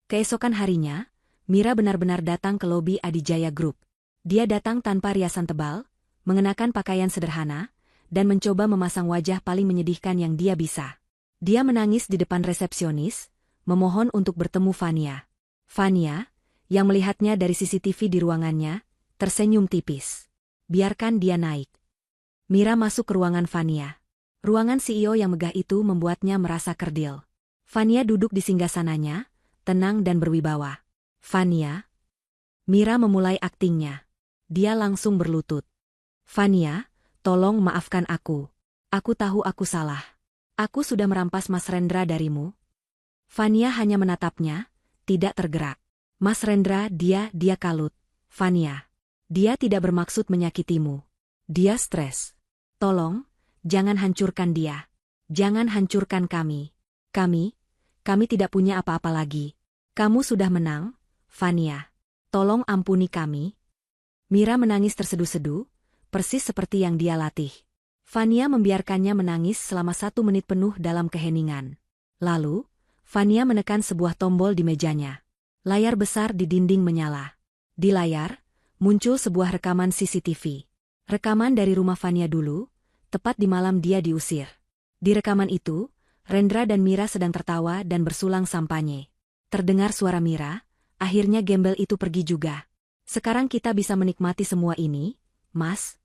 Keesokan harinya, Mira benar-benar datang ke lobi Adijaya Group. Dia datang tanpa riasan tebal, mengenakan pakaian sederhana, dan mencoba memasang wajah paling menyedihkan yang dia bisa. Dia menangis di depan resepsionis, memohon untuk bertemu Fania. Fania, yang melihatnya dari CCTV di ruangannya, tersenyum tipis. Biarkan dia naik. Mira masuk ke ruangan Fania. Ruangan CEO yang megah itu membuatnya merasa kerdil. Fania duduk di singgasananya, tenang dan berwibawa. Fania. Mira memulai aktingnya. Dia langsung berlutut. Fania, tolong maafkan aku. Aku tahu aku salah. Aku sudah merampas Mas Rendra darimu. Fania hanya menatapnya, tidak tergerak. Mas Rendra, dia kalut. Fania. Dia tidak bermaksud menyakitimu. Dia stres. Tolong, jangan hancurkan dia. Jangan hancurkan kami. Kami tidak punya apa-apa lagi. Kamu sudah menang, Fania. Tolong ampuni kami. Mira menangis terseduh-seduh, persis seperti yang dia latih. Fania membiarkannya menangis selama 1 menit penuh dalam keheningan. Lalu, Fania menekan sebuah tombol di mejanya. Layar besar di dinding menyala. Di layar, muncul sebuah rekaman CCTV. Rekaman dari rumah Fania dulu, tepat di malam dia diusir. Di rekaman itu, Rendra dan Mira sedang tertawa dan bersulang sampanye. Terdengar suara Mira, akhirnya gembel itu pergi juga. Sekarang kita bisa menikmati semua ini, Mas.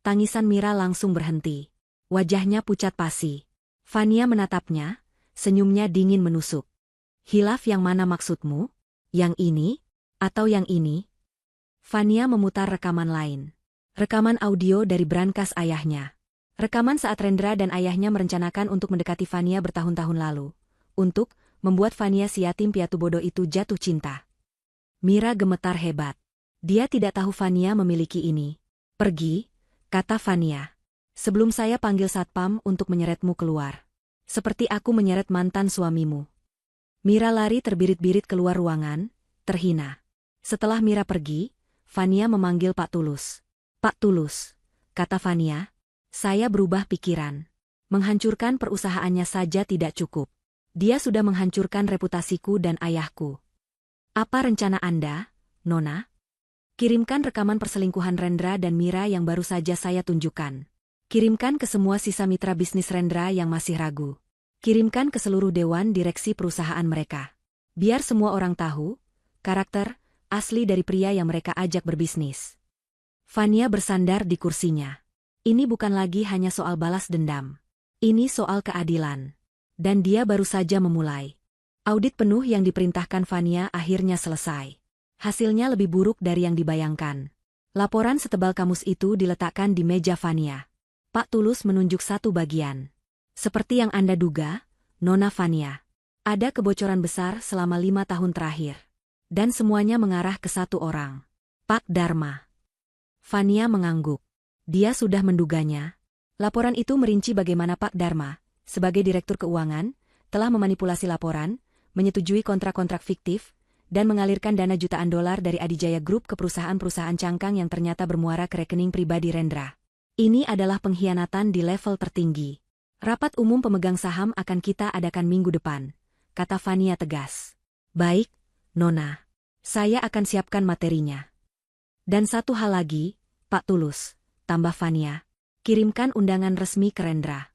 Tangisan Mira langsung berhenti. Wajahnya pucat pasi. Fania menatapnya, senyumnya dingin menusuk. Hilaf yang mana maksudmu? Yang ini? Atau yang ini? Fania memutar rekaman lain. Rekaman audio dari brankas ayahnya. Rekaman saat Rendra dan ayahnya merencanakan untuk mendekati Fania bertahun-tahun lalu. Untuk membuat Fania si yatim piatu bodoh itu jatuh cinta. Mira gemetar hebat. Dia tidak tahu Fania memiliki ini. Pergi, kata Fania. Sebelum saya panggil satpam untuk menyeretmu keluar. Seperti aku menyeret mantan suamimu. Mira lari terbirit-birit keluar ruangan, terhina. Setelah Mira pergi, Fania memanggil Pak Tulus. Pak Tulus, kata Fania, saya berubah pikiran. Menghancurkan perusahaannya saja tidak cukup. Dia sudah menghancurkan reputasiku dan ayahku. Apa rencana Anda, Nona? Kirimkan rekaman perselingkuhan Rendra dan Mira yang baru saja saya tunjukkan. Kirimkan ke semua sisa mitra bisnis Rendra yang masih ragu. Kirimkan ke seluruh dewan direksi perusahaan mereka. Biar semua orang tahu, karakter asli dari pria yang mereka ajak berbisnis. Fania bersandar di kursinya. Ini bukan lagi hanya soal balas dendam. Ini soal keadilan. Dan dia baru saja memulai. Audit penuh yang diperintahkan Fania akhirnya selesai. Hasilnya lebih buruk dari yang dibayangkan. Laporan setebal kamus itu diletakkan di meja Fania. Pak Tulus menunjuk satu bagian. Seperti yang Anda duga, Nona Fania. Ada kebocoran besar selama 5 tahun terakhir. Dan semuanya mengarah ke satu orang. Pak Dharma. Fania mengangguk. Dia sudah menduganya. Laporan itu merinci bagaimana Pak Dharma, sebagai direktur keuangan, telah memanipulasi laporan, menyetujui kontrak-kontrak fiktif, dan mengalirkan dana jutaan dolar dari Adijaya Group ke perusahaan-perusahaan cangkang yang ternyata bermuara ke rekening pribadi Rendra. Ini adalah pengkhianatan di level tertinggi. Rapat umum pemegang saham akan kita adakan minggu depan, kata Fania tegas. Baik, Nona. Saya akan siapkan materinya. Dan satu hal lagi, Pak Tulus, tambah Fania. Kirimkan undangan resmi ke Rendra.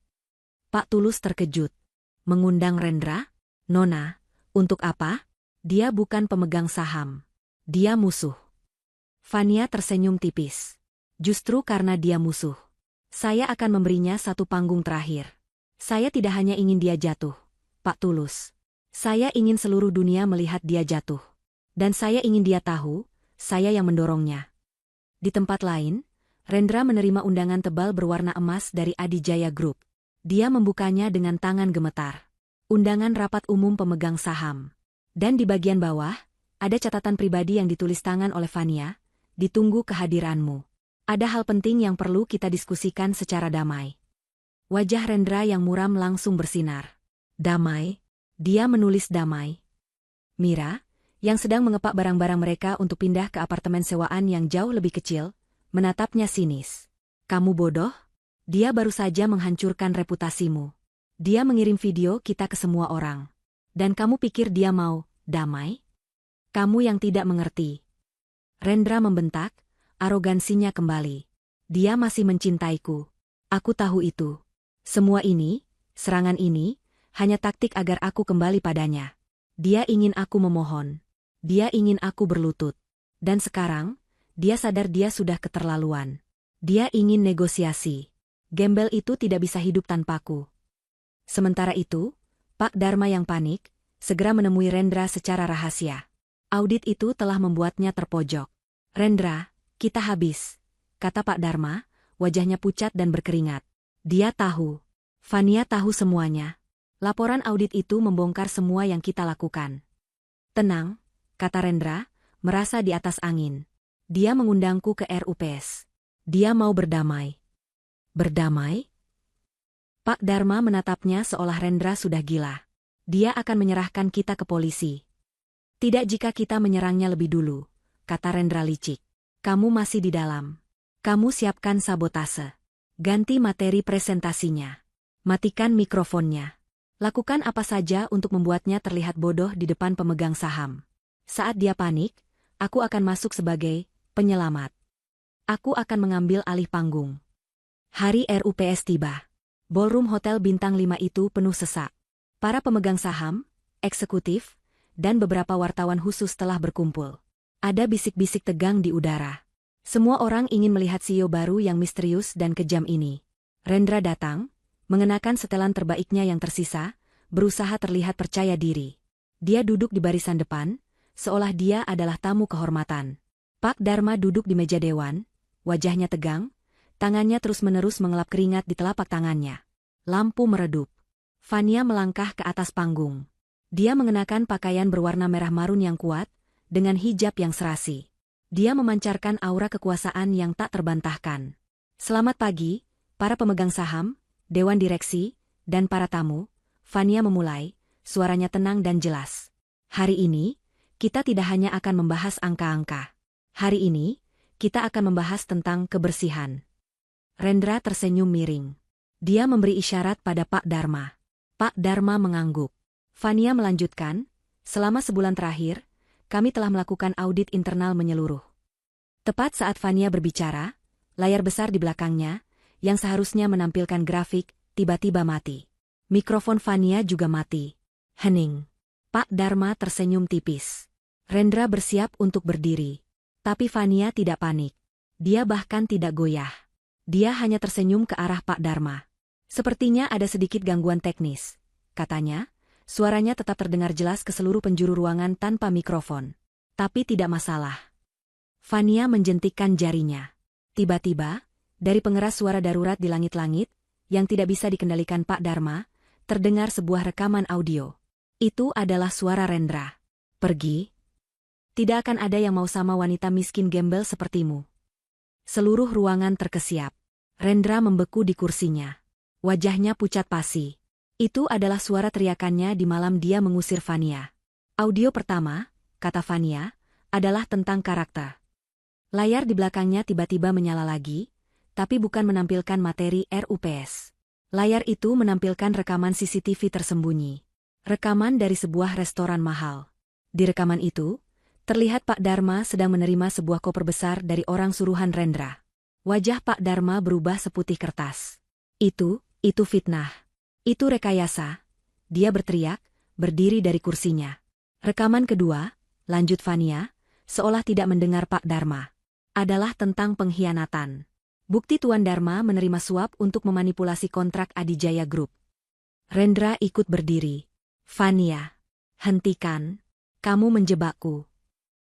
Pak Tulus terkejut. Mengundang Rendra? Nona, untuk apa? Dia bukan pemegang saham. Dia musuh. Fania tersenyum tipis. Justru karena dia musuh, saya akan memberinya satu panggung terakhir. Saya tidak hanya ingin dia jatuh, Pak Tulus. Saya ingin seluruh dunia melihat dia jatuh. Dan saya ingin dia tahu, saya yang mendorongnya. Di tempat lain, Rendra menerima undangan tebal berwarna emas dari Adijaya Group. Dia membukanya dengan tangan gemetar. Undangan rapat umum pemegang saham. Dan di bagian bawah, ada catatan pribadi yang ditulis tangan oleh Fania, ditunggu kehadiranmu. Ada hal penting yang perlu kita diskusikan secara damai. Wajah Rendra yang muram langsung bersinar. Damai? Dia menulis damai. Mira, yang sedang mengepak barang-barang mereka untuk pindah ke apartemen sewaan yang jauh lebih kecil, menatapnya sinis. Kamu bodoh? Dia baru saja menghancurkan reputasimu. Dia mengirim video kita ke semua orang. Dan kamu pikir dia mau damai? Kamu yang tidak mengerti. Rendra membentak, arogansinya kembali. Dia masih mencintaiku. Aku tahu itu. Semua ini, serangan ini, hanya taktik agar aku kembali padanya. Dia ingin aku memohon. Dia ingin aku berlutut. Dan sekarang, dia sadar dia sudah keterlaluan. Dia ingin negosiasi. Gembel itu tidak bisa hidup tanpaku. Sementara itu, Pak Dharma yang panik, segera menemui Rendra secara rahasia. Audit itu telah membuatnya terpojok. Rendra, kita habis, kata Pak Dharma, wajahnya pucat dan berkeringat. Dia tahu. Fania tahu semuanya. Laporan audit itu membongkar semua yang kita lakukan. Tenang, kata Rendra, merasa di atas angin. Dia mengundangku ke RUPS. Dia mau berdamai. Berdamai? Pak Dharma menatapnya seolah Rendra sudah gila. Dia akan menyerahkan kita ke polisi. Tidak jika kita menyerangnya lebih dulu, kata Rendra licik. Kamu masih di dalam. Kamu siapkan sabotase. Ganti materi presentasinya. Matikan mikrofonnya. Lakukan apa saja untuk membuatnya terlihat bodoh di depan pemegang saham. Saat dia panik, aku akan masuk sebagai penyelamat. Aku akan mengambil alih panggung. Hari RUPS tiba. Ballroom Hotel Bintang 5 itu penuh sesak. Para pemegang saham, eksekutif, dan beberapa wartawan khusus telah berkumpul. Ada bisik-bisik tegang di udara. Semua orang ingin melihat CEO baru yang misterius dan kejam ini. Rendra datang, mengenakan setelan terbaiknya yang tersisa, berusaha terlihat percaya diri. Dia duduk di barisan depan, seolah dia adalah tamu kehormatan. Pak Dharma duduk di meja dewan, wajahnya tegang, tangannya terus-menerus mengelap keringat di telapak tangannya. Lampu meredup. Fania melangkah ke atas panggung. Dia mengenakan pakaian berwarna merah marun yang kuat, dengan hijab yang serasi. Dia memancarkan aura kekuasaan yang tak terbantahkan. Selamat pagi, para pemegang saham, dewan direksi, dan para tamu. Fania memulai, suaranya tenang dan jelas. Hari ini, kita tidak hanya akan membahas angka-angka. Hari ini, kita akan membahas tentang kebersihan. Rendra tersenyum miring. Dia memberi isyarat pada Pak Dharma. Pak Dharma mengangguk. Fania melanjutkan, selama sebulan terakhir, kami telah melakukan audit internal menyeluruh. Tepat saat Fania berbicara, layar besar di belakangnya, yang seharusnya menampilkan grafik, tiba-tiba mati. Mikrofon Fania juga mati. Hening. Pak Dharma tersenyum tipis. Rendra bersiap untuk berdiri. Tapi Fania tidak panik. Dia bahkan tidak goyah. Dia hanya tersenyum ke arah Pak Dharma. Sepertinya ada sedikit gangguan teknis, katanya. Suaranya tetap terdengar jelas ke seluruh penjuru ruangan tanpa mikrofon. Tapi tidak masalah. Fania menjentikkan jarinya. Tiba-tiba, dari pengeras suara darurat di langit-langit, yang tidak bisa dikendalikan Pak Dharma, terdengar sebuah rekaman audio. Itu adalah suara Rendra. Pergi. Tidak akan ada yang mau sama wanita miskin gembel sepertimu. Seluruh ruangan terkesiap. Rendra membeku di kursinya. Wajahnya pucat pasi. Itu adalah suara teriakannya di malam dia mengusir Fania. Audio pertama, kata Fania, adalah tentang karakter. Layar di belakangnya tiba-tiba menyala lagi, tapi bukan menampilkan materi RUPS. Layar itu menampilkan rekaman CCTV tersembunyi. Rekaman dari sebuah restoran mahal. Di rekaman itu, terlihat Pak Dharma sedang menerima sebuah koper besar dari orang suruhan Rendra. Wajah Pak Dharma berubah seputih kertas. Itu fitnah. Itu rekayasa. Dia berteriak, berdiri dari kursinya. Rekaman kedua, lanjut Fania, seolah tidak mendengar Pak Dharma. Adalah tentang pengkhianatan. Bukti Tuan Dharma menerima suap untuk memanipulasi kontrak Adijaya Group. Rendra ikut berdiri. Fania, hentikan. Kamu menjebakku.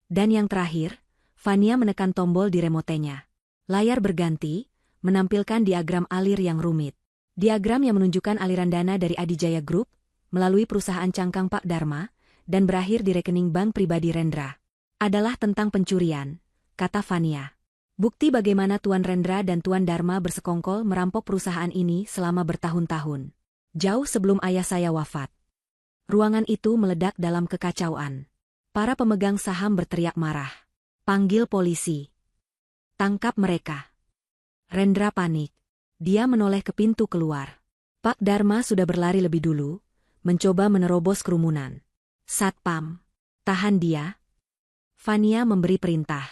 Dan yang terakhir, Fania menekan tombol di remotenya. Layar berganti, menampilkan diagram alir yang rumit. Diagram yang menunjukkan aliran dana dari Adijaya Group, melalui perusahaan cangkang Pak Dharma, dan berakhir di rekening bank pribadi Rendra. Adalah tentang pencurian, kata Fania. Bukti bagaimana Tuan Rendra dan Tuan Dharma bersekongkol merampok perusahaan ini selama bertahun-tahun. Jauh sebelum ayah saya wafat. Ruangan itu meledak dalam kekacauan. Para pemegang saham berteriak marah. Panggil polisi. Tangkap mereka. Rendra panik. Dia menoleh ke pintu keluar. Pak Dharma sudah berlari lebih dulu, mencoba menerobos kerumunan. Satpam, tahan dia. Fania memberi perintah.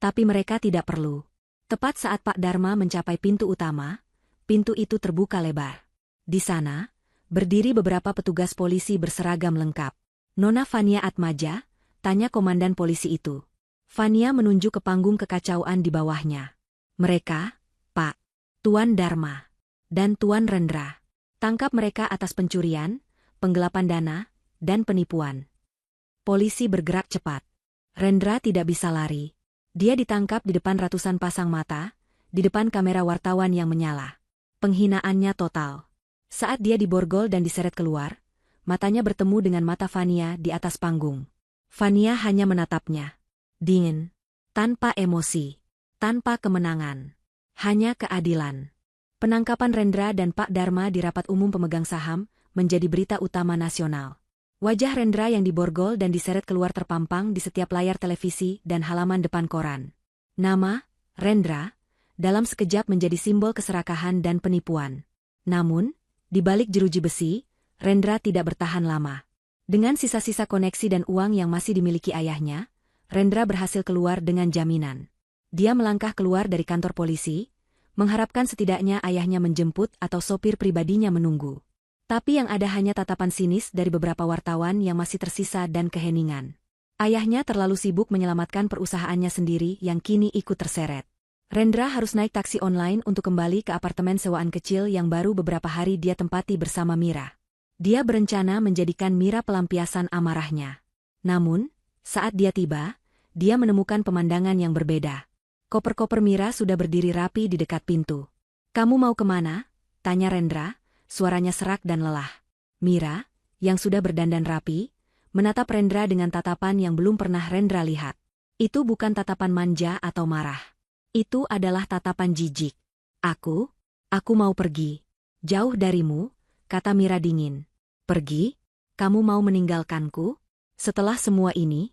Tapi mereka tidak perlu. Tepat saat Pak Dharma mencapai pintu utama, pintu itu terbuka lebar. Di sana, berdiri beberapa petugas polisi berseragam lengkap. Nona Fania Atmaja, tanya komandan polisi itu. Fania menunjuk ke panggung kekacauan di bawahnya. Mereka, Pak, Tuan Dharma, dan Tuan Rendra. Tangkap mereka atas pencurian, penggelapan dana, dan penipuan. Polisi bergerak cepat. Rendra tidak bisa lari. Dia ditangkap di depan ratusan pasang mata, di depan kamera wartawan yang menyala. Penghinaannya total. Saat dia diborgol dan diseret keluar, matanya bertemu dengan mata Fania di atas panggung. Fania hanya menatapnya. Dingin. Tanpa emosi. Tanpa kemenangan. Hanya keadilan. Penangkapan Rendra dan Pak Dharma di rapat umum pemegang saham menjadi berita utama nasional. Wajah Rendra yang diborgol dan diseret keluar terpampang di setiap layar televisi dan halaman depan koran. Nama, Rendra, dalam sekejap menjadi simbol keserakahan dan penipuan. Namun, di balik jeruji besi, Rendra tidak bertahan lama. Dengan sisa-sisa koneksi dan uang yang masih dimiliki ayahnya, Rendra berhasil keluar dengan jaminan. Dia melangkah keluar dari kantor polisi, mengharapkan setidaknya ayahnya menjemput atau sopir pribadinya menunggu. Tapi yang ada hanya tatapan sinis dari beberapa wartawan yang masih tersisa dan keheningan. Ayahnya terlalu sibuk menyelamatkan perusahaannya sendiri yang kini ikut terseret. Rendra harus naik taksi online untuk kembali ke apartemen sewaan kecil yang baru beberapa hari dia tempati bersama Mira. Dia berencana menjadikan Mira pelampiasan amarahnya. Namun, saat dia tiba, dia menemukan pemandangan yang berbeda. Koper-koper Mira sudah berdiri rapi di dekat pintu. "Kamu mau kemana?" tanya Rendra. Suaranya serak dan lelah. Mira, yang sudah berdandan rapi, menatap Rendra dengan tatapan yang belum pernah Rendra lihat. Itu bukan tatapan manja atau marah. Itu adalah tatapan jijik. Aku mau pergi. Jauh darimu, kata Mira dingin. Pergi? Kamu mau meninggalkanku? Setelah semua ini?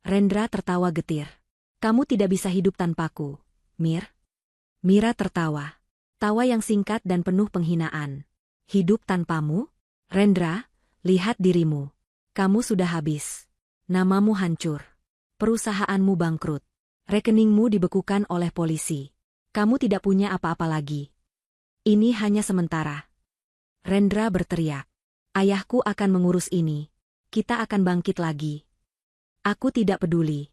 Rendra tertawa getir. Kamu tidak bisa hidup tanpaku, Mir. Mira tertawa. Tawa yang singkat dan penuh penghinaan. Hidup tanpamu? Rendra, lihat dirimu. Kamu sudah habis. Namamu hancur. Perusahaanmu bangkrut. Rekeningmu dibekukan oleh polisi. Kamu tidak punya apa-apa lagi. Ini hanya sementara. Rendra berteriak. Ayahku akan mengurus ini. Kita akan bangkit lagi. Aku tidak peduli.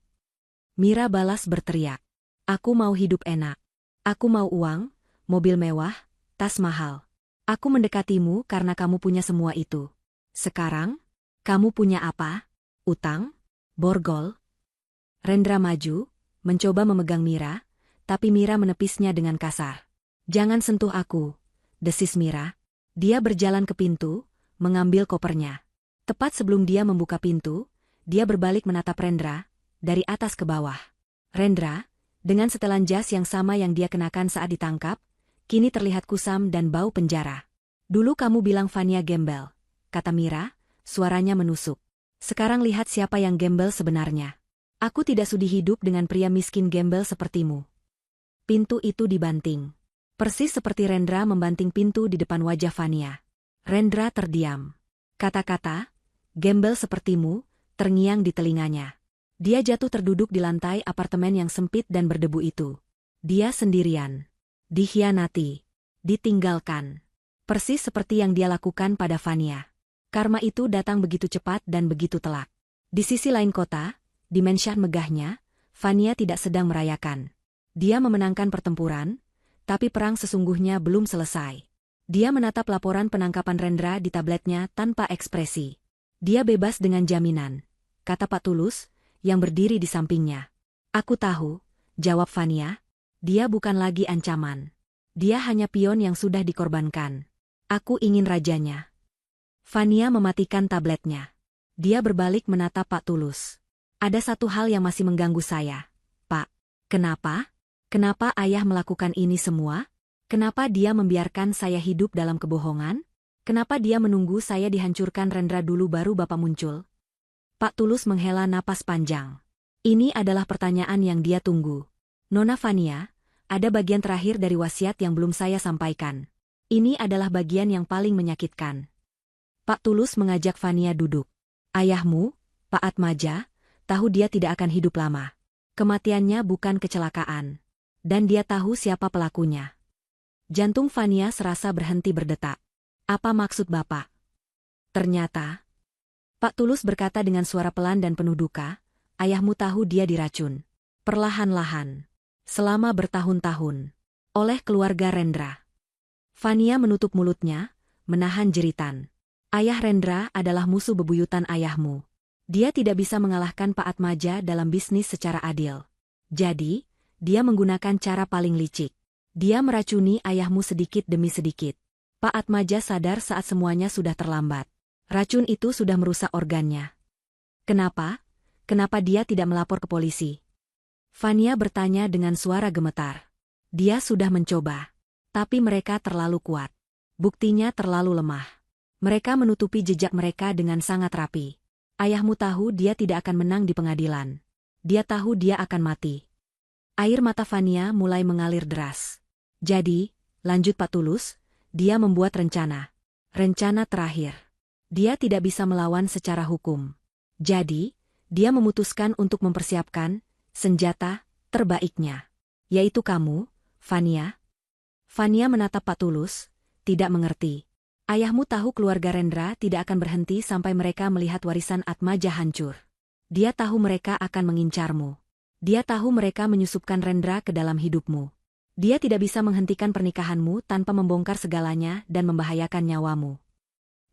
Mira balas berteriak. Aku mau hidup enak. Aku mau uang, mobil mewah, tas mahal. Aku mendekatimu karena kamu punya semua itu. Sekarang, kamu punya apa? Utang? Borgol? Rendra maju, mencoba memegang Mira, tapi Mira menepisnya dengan kasar. Jangan sentuh aku, desis Mira. Dia berjalan ke pintu, mengambil kopernya. Tepat sebelum dia membuka pintu, dia berbalik menatap Rendra, dari atas ke bawah. Rendra, dengan setelan jas yang sama yang dia kenakan saat ditangkap, kini terlihat kusam dan bau penjara. Dulu kamu bilang Fania gembel, kata Mira, suaranya menusuk. Sekarang lihat siapa yang gembel sebenarnya. Aku tidak sudi hidup dengan pria miskin gembel sepertimu. Pintu itu dibanting. Persis seperti Rendra membanting pintu di depan wajah Fania. Rendra terdiam. Kata-kata, gembel sepertimu, terngiang di telinganya. Dia jatuh terduduk di lantai apartemen yang sempit dan berdebu itu. Dia sendirian. Dikhianati. Ditinggalkan. Persis seperti yang dia lakukan pada Fania. Karma itu datang begitu cepat dan begitu telak. Di sisi lain kota, di mansion megahnya, Fania tidak sedang merayakan. Dia memenangkan pertempuran, tapi perang sesungguhnya belum selesai. Dia menatap laporan penangkapan Rendra di tabletnya tanpa ekspresi. Dia bebas dengan jaminan, kata Pak Tulus, yang berdiri di sampingnya. Aku tahu, jawab Fania. Dia bukan lagi ancaman. Dia hanya pion yang sudah dikorbankan. Aku ingin rajanya. Fania mematikan tabletnya. Dia berbalik menatap Pak Tulus. Ada satu hal yang masih mengganggu saya, Pak. Kenapa? Kenapa ayah melakukan ini semua? Kenapa dia membiarkan saya hidup dalam kebohongan? Kenapa dia menunggu saya dihancurkan Rendra dulu baru Bapak muncul? Pak Tulus menghela napas panjang. Ini adalah pertanyaan yang dia tunggu. Nona Fania, ada bagian terakhir dari wasiat yang belum saya sampaikan. Ini adalah bagian yang paling menyakitkan. Pak Tulus mengajak Fania duduk. Ayahmu, Pak Atmaja, tahu dia tidak akan hidup lama. Kematiannya bukan kecelakaan. Dan dia tahu siapa pelakunya. Jantung Fania serasa berhenti berdetak. Apa maksud Bapak? Ternyata, Pak Tulus berkata dengan suara pelan dan penuh duka, ayahmu tahu dia diracun. Perlahan-lahan. Selama bertahun-tahun. Oleh keluarga Rendra. Fania menutup mulutnya, menahan jeritan. Ayah Rendra adalah musuh bebuyutan ayahmu. Dia tidak bisa mengalahkan Pak Atmaja dalam bisnis secara adil. Jadi, dia menggunakan cara paling licik. Dia meracuni ayahmu sedikit demi sedikit. Pak Atmaja sadar saat semuanya sudah terlambat. Racun itu sudah merusak organnya. Kenapa? Kenapa dia tidak melapor ke polisi? Fania bertanya dengan suara gemetar. Dia sudah mencoba. Tapi mereka terlalu kuat. Buktinya terlalu lemah. Mereka menutupi jejak mereka dengan sangat rapi. Ayahmu tahu dia tidak akan menang di pengadilan. Dia tahu dia akan mati. Air mata Fania mulai mengalir deras. Jadi, lanjut Pak Tulus, dia membuat rencana. Rencana terakhir. Dia tidak bisa melawan secara hukum. Jadi, dia memutuskan untuk mempersiapkan senjata terbaiknya. Yaitu kamu, Fania. Fania menatap Pak Tulus, tidak mengerti. Ayahmu tahu keluarga Rendra tidak akan berhenti sampai mereka melihat warisan Atmaja hancur. Dia tahu mereka akan mengincarmu. Dia tahu mereka menyusupkan Rendra ke dalam hidupmu. Dia tidak bisa menghentikan pernikahanmu tanpa membongkar segalanya dan membahayakan nyawamu.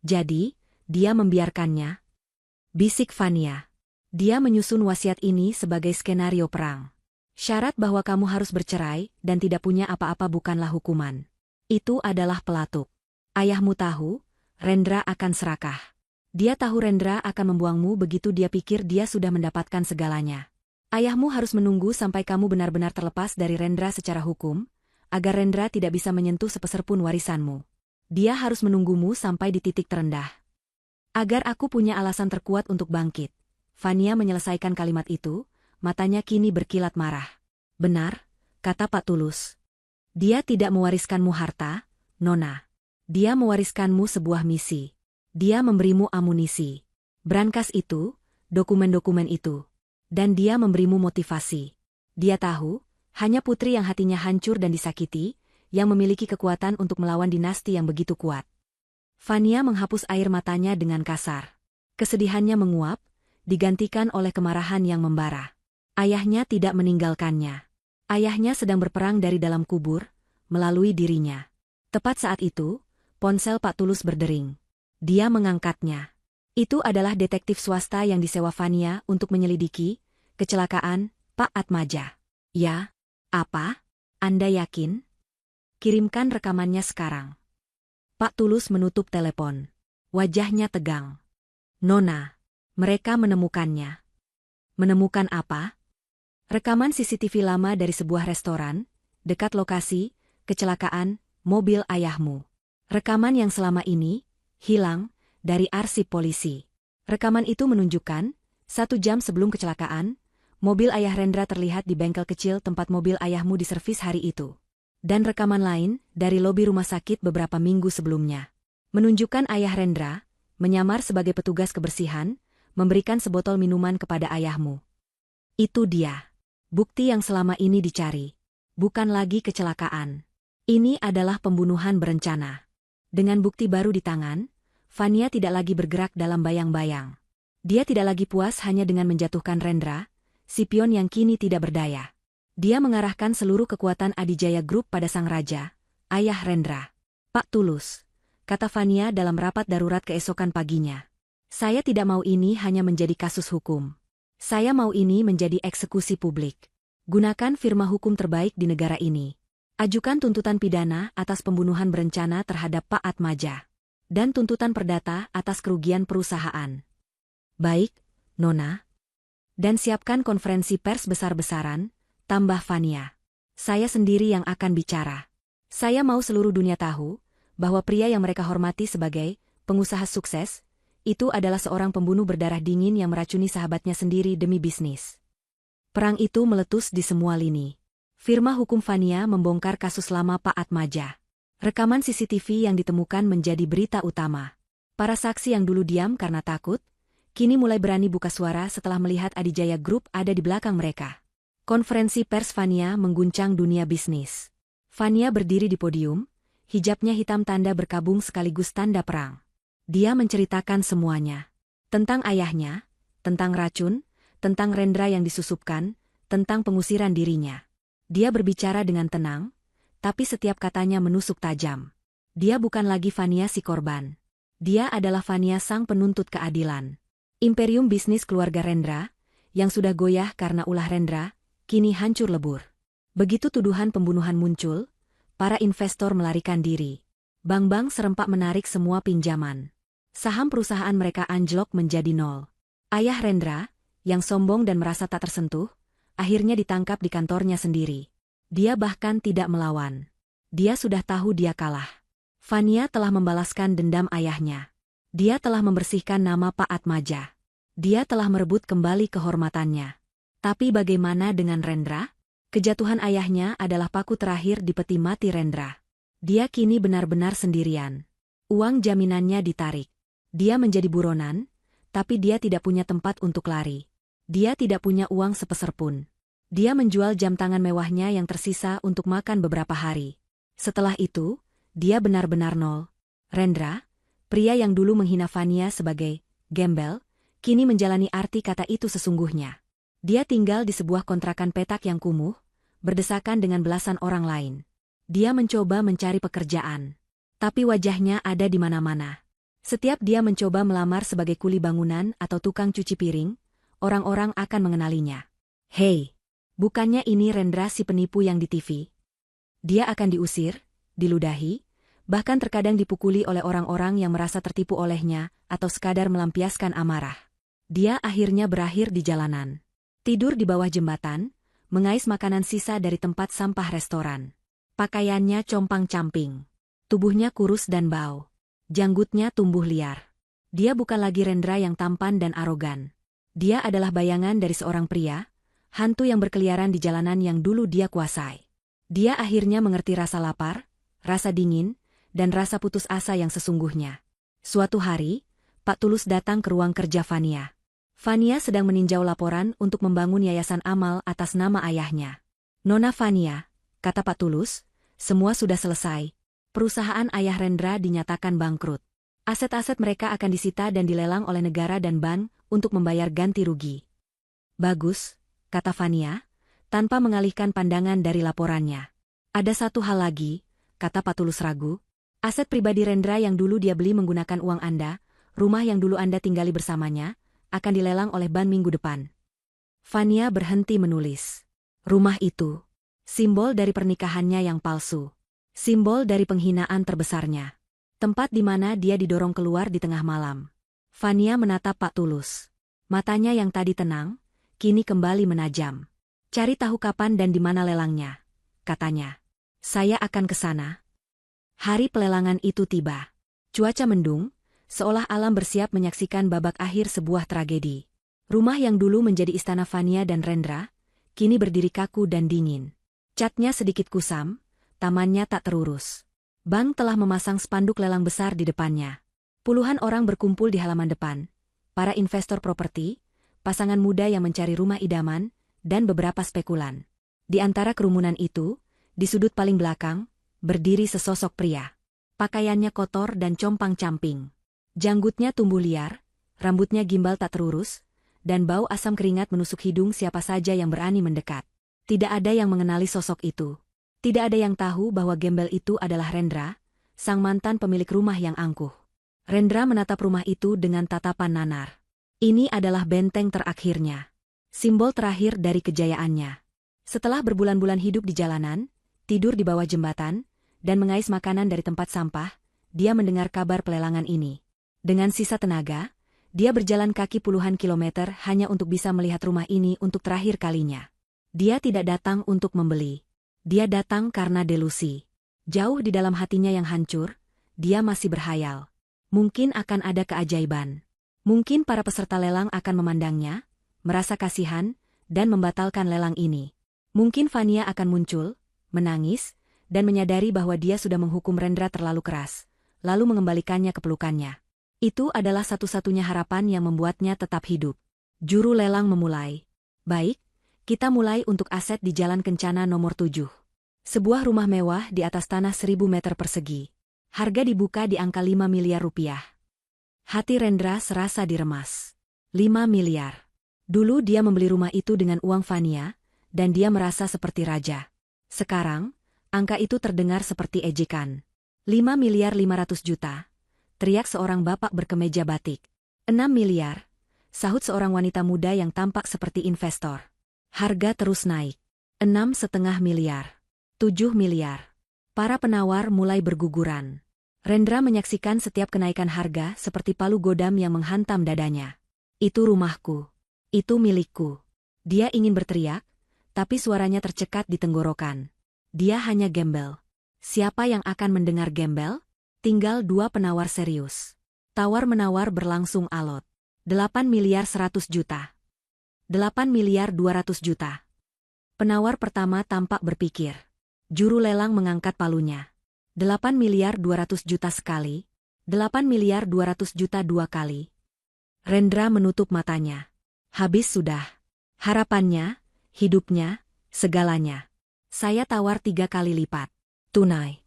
Jadi, dia membiarkannya. Bisik Fania. Dia menyusun wasiat ini sebagai skenario perang. Syarat bahwa kamu harus bercerai dan tidak punya apa-apa bukanlah hukuman. Itu adalah pelatuk. Ayahmu tahu, Rendra akan serakah. Dia tahu Rendra akan membuangmu begitu dia pikir dia sudah mendapatkan segalanya. Ayahmu harus menunggu sampai kamu benar-benar terlepas dari Rendra secara hukum, agar Rendra tidak bisa menyentuh sepeserpun warisanmu. Dia harus menunggumu sampai di titik terendah. Agar aku punya alasan terkuat untuk bangkit. Fania menyelesaikan kalimat itu, matanya kini berkilat marah. Benar, kata Pak Tulus. Dia tidak mewariskanmu harta, Nona. Dia mewariskanmu sebuah misi. Dia memberimu amunisi. Brankas itu, dokumen-dokumen itu. Dan dia memberimu motivasi. Dia tahu, hanya putri yang hatinya hancur dan disakiti, yang memiliki kekuatan untuk melawan dinasti yang begitu kuat. Fania menghapus air matanya dengan kasar. Kesedihannya menguap, digantikan oleh kemarahan yang membara. Ayahnya tidak meninggalkannya. Ayahnya sedang berperang dari dalam kubur, melalui dirinya. Tepat saat itu, ponsel Pak Tulus berdering. Dia mengangkatnya. Itu adalah detektif swasta yang disewa Fania untuk menyelidiki kecelakaan Pak Atmaja. Ya, apa? Anda yakin? Kirimkan rekamannya sekarang. Pak Tulus menutup telepon. Wajahnya tegang. Nona, mereka menemukannya. Menemukan apa? Rekaman CCTV lama dari sebuah restoran, dekat lokasi, kecelakaan, mobil ayahmu. Rekaman yang selama ini hilang dari arsip polisi. Rekaman itu menunjukkan, 1 jam sebelum kecelakaan, mobil ayah Rendra terlihat di bengkel kecil tempat mobil ayahmu diservis hari itu. Dan rekaman lain dari lobi rumah sakit beberapa minggu sebelumnya menunjukkan ayah Rendra menyamar sebagai petugas kebersihan, memberikan sebotol minuman kepada ayahmu. Itu dia. Bukti yang selama ini dicari. Bukan lagi kecelakaan. Ini adalah pembunuhan berencana. Dengan bukti baru di tangan, Fania tidak lagi bergerak dalam bayang-bayang. Dia tidak lagi puas hanya dengan menjatuhkan Rendra, si pion yang kini tidak berdaya. Dia mengarahkan seluruh kekuatan Adijaya Group pada sang raja, ayah Rendra. Pak Tulus, kata Fania dalam rapat darurat keesokan paginya. Saya tidak mau ini hanya menjadi kasus hukum. Saya mau ini menjadi eksekusi publik. Gunakan firma hukum terbaik di negara ini. Ajukan tuntutan pidana atas pembunuhan berencana terhadap Pak Atmaja. Dan tuntutan perdata atas kerugian perusahaan. Baik, Nona. Dan siapkan konferensi pers besar-besaran, tambah Fania. Saya sendiri yang akan bicara. Saya mau seluruh dunia tahu bahwa pria yang mereka hormati sebagai pengusaha sukses, itu adalah seorang pembunuh berdarah dingin yang meracuni sahabatnya sendiri demi bisnis. Perang itu meletus di semua lini. Firma hukum Fania membongkar kasus lama Pak Atmaja. Rekaman CCTV yang ditemukan menjadi berita utama. Para saksi yang dulu diam karena takut, kini mulai berani buka suara setelah melihat Adijaya Group ada di belakang mereka. Konferensi pers Fania mengguncang dunia bisnis. Fania berdiri di podium, hijabnya hitam tanda berkabung sekaligus tanda perang. Dia menceritakan semuanya. Tentang ayahnya, tentang racun, tentang Rendra yang disusupkan, tentang pengusiran dirinya. Dia berbicara dengan tenang, tapi setiap katanya menusuk tajam. Dia bukan lagi Fania si korban. Dia adalah Fania sang penuntut keadilan. Imperium bisnis keluarga Rendra, yang sudah goyah karena ulah Rendra, kini hancur lebur. Begitu tuduhan pembunuhan muncul, para investor melarikan diri. Bank-bank serempak menarik semua pinjaman. Saham perusahaan mereka anjlok menjadi nol. Ayah Rendra, yang sombong dan merasa tak tersentuh, akhirnya ditangkap di kantornya sendiri. Dia bahkan tidak melawan. Dia sudah tahu dia kalah. Fania telah membalaskan dendam ayahnya. Dia telah membersihkan nama Pak Atmaja. Dia telah merebut kembali kehormatannya. Tapi bagaimana dengan Rendra? Kejatuhan ayahnya adalah paku terakhir di peti mati Rendra. Dia kini benar-benar sendirian. Uang jaminannya ditarik. Dia menjadi buronan, tapi dia tidak punya tempat untuk lari. Dia tidak punya uang sepeser pun. Dia menjual jam tangan mewahnya yang tersisa untuk makan beberapa hari. Setelah itu, dia benar-benar nol. Rendra, pria yang dulu menghina Fania sebagai gembel, kini menjalani arti kata itu sesungguhnya. Dia tinggal di sebuah kontrakan petak yang kumuh, berdesakan dengan belasan orang lain. Dia mencoba mencari pekerjaan. Tapi wajahnya ada di mana-mana. Setiap dia mencoba melamar sebagai kuli bangunan atau tukang cuci piring, orang-orang akan mengenalinya. Hei! Bukannya ini Rendra si penipu yang di TV? Dia akan diusir, diludahi, bahkan terkadang dipukuli oleh orang-orang yang merasa tertipu olehnya atau sekadar melampiaskan amarah. Dia akhirnya berakhir di jalanan. Tidur di bawah jembatan, mengais makanan sisa dari tempat sampah restoran. Pakaiannya compang-camping. Tubuhnya kurus dan bau. Janggutnya tumbuh liar. Dia bukan lagi Rendra yang tampan dan arogan. Dia adalah bayangan dari seorang pria, hantu yang berkeliaran di jalanan yang dulu dia kuasai. Dia akhirnya mengerti rasa lapar, rasa dingin, dan rasa putus asa yang sesungguhnya. Suatu hari, Pak Tulus datang ke ruang kerja Fania. Fania sedang meninjau laporan untuk membangun yayasan amal atas nama ayahnya. Nona Fania, kata Pak Tulus, semua sudah selesai. Perusahaan ayah Rendra dinyatakan bangkrut. Aset-aset mereka akan disita dan dilelang oleh negara dan bank untuk membayar ganti rugi. Bagus, kata Fania, tanpa mengalihkan pandangan dari laporannya. Ada satu hal lagi, kata Pak Tulus ragu. Aset pribadi Rendra yang dulu dia beli menggunakan uang Anda, rumah yang dulu Anda tinggali bersamanya, akan dilelang oleh bank minggu depan. Fania berhenti menulis. Rumah itu, simbol dari pernikahannya yang palsu. Simbol dari penghinaan terbesarnya. Tempat di mana dia didorong keluar di tengah malam. Fania menatap Pak Tulus. Matanya yang tadi tenang, kini kembali menajam. Cari tahu kapan dan di mana lelangnya, katanya. Saya akan ke sana. Hari pelelangan itu tiba. Cuaca mendung, seolah alam bersiap menyaksikan babak akhir sebuah tragedi. Rumah yang dulu menjadi istana Vania dan Rendra, kini berdiri kaku dan dingin. Catnya sedikit kusam, tamannya tak terurus. Bank telah memasang spanduk lelang besar di depannya. Puluhan orang berkumpul di halaman depan. Para investor properti, pasangan muda yang mencari rumah idaman, dan beberapa spekulan. Di antara kerumunan itu, di sudut paling belakang, berdiri sesosok pria. Pakaiannya kotor dan compang-camping. Janggutnya tumbuh liar, rambutnya gimbal tak terurus, dan bau asam keringat menusuk hidung siapa saja yang berani mendekat. Tidak ada yang mengenali sosok itu. Tidak ada yang tahu bahwa gembel itu adalah Rendra, sang mantan pemilik rumah yang angkuh. Rendra menatap rumah itu dengan tatapan nanar. Ini adalah benteng terakhirnya. Simbol terakhir dari kejayaannya. Setelah berbulan-bulan hidup di jalanan, tidur di bawah jembatan, dan mengais makanan dari tempat sampah, dia mendengar kabar pelelangan ini. Dengan sisa tenaga, dia berjalan kaki puluhan kilometer hanya untuk bisa melihat rumah ini untuk terakhir kalinya. Dia tidak datang untuk membeli. Dia datang karena delusi. Jauh di dalam hatinya yang hancur, dia masih berhayal. Mungkin akan ada keajaiban. Mungkin para peserta lelang akan memandangnya, merasa kasihan, dan membatalkan lelang ini. Mungkin Vania akan muncul, menangis, dan menyadari bahwa dia sudah menghukum Rendra terlalu keras, lalu mengembalikannya ke pelukannya. Itu adalah satu-satunya harapan yang membuatnya tetap hidup. Juru lelang memulai. Baik, kita mulai untuk aset di Jalan Kencana nomor 7. Sebuah rumah mewah di atas tanah 1000 meter persegi. Harga dibuka di angka 5 miliar rupiah. Hati Rendra serasa diremas. 5 miliar. Dulu dia membeli rumah itu dengan uang Vania, dan dia merasa seperti raja. Sekarang, angka itu terdengar seperti ejekan. 5 miliar 500 juta, teriak seorang bapak berkemeja batik. 6 miliar, sahut seorang wanita muda yang tampak seperti investor. Harga terus naik. 6,5 miliar. 7 miliar. Para penawar mulai berguguran. Rendra menyaksikan setiap kenaikan harga seperti palu godam yang menghantam dadanya. Itu rumahku. Itu milikku. Dia ingin berteriak, tapi suaranya tercekat di tenggorokan. Dia hanya gembel. Siapa yang akan mendengar gembel? Tinggal 2 penawar serius. Tawar-menawar berlangsung alot. 8 miliar 100 juta. 8 miliar 200 juta. Penawar pertama tampak berpikir. Juru lelang mengangkat palunya. 8 miliar 200 juta sekali. 8 miliar 200 juta 2 kali. Rendra menutup matanya. Habis sudah. Harapannya, hidupnya, segalanya. Saya tawar 3 kali lipat. Tunai.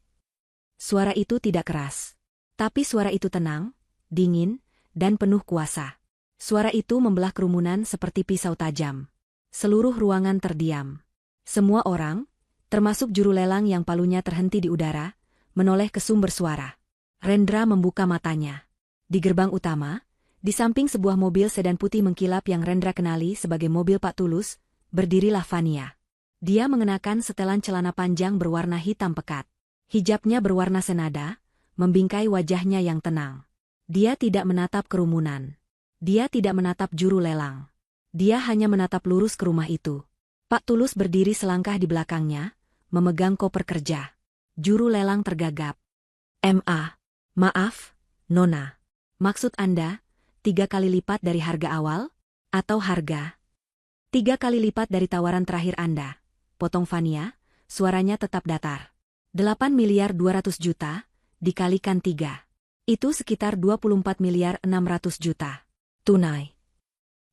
Suara itu tidak keras. Tapi suara itu tenang, dingin, dan penuh kuasa. Suara itu membelah kerumunan seperti pisau tajam. Seluruh ruangan terdiam. Semua orang, termasuk juru lelang yang palunya terhenti di udara, menoleh ke sumber suara. Rendra membuka matanya. Di gerbang utama, di samping sebuah mobil sedan putih mengkilap yang Rendra kenali sebagai mobil Pak Tulus, berdirilah Vania. Dia mengenakan setelan celana panjang berwarna hitam pekat. Hijabnya berwarna senada, membingkai wajahnya yang tenang. Dia tidak menatap kerumunan. Dia tidak menatap juru lelang. Dia hanya menatap lurus ke rumah itu. Pak Tulus berdiri selangkah di belakangnya, memegang koper kerja. Juru lelang tergagap. Maaf, Nona. Maksud Anda, 3 kali lipat dari harga awal? Atau harga? 3 kali lipat dari tawaran terakhir Anda. Potong Vania, suaranya tetap datar. 8 miliar 200 juta, dikalikan 3. Itu sekitar 24 miliar 600 juta. Tunai.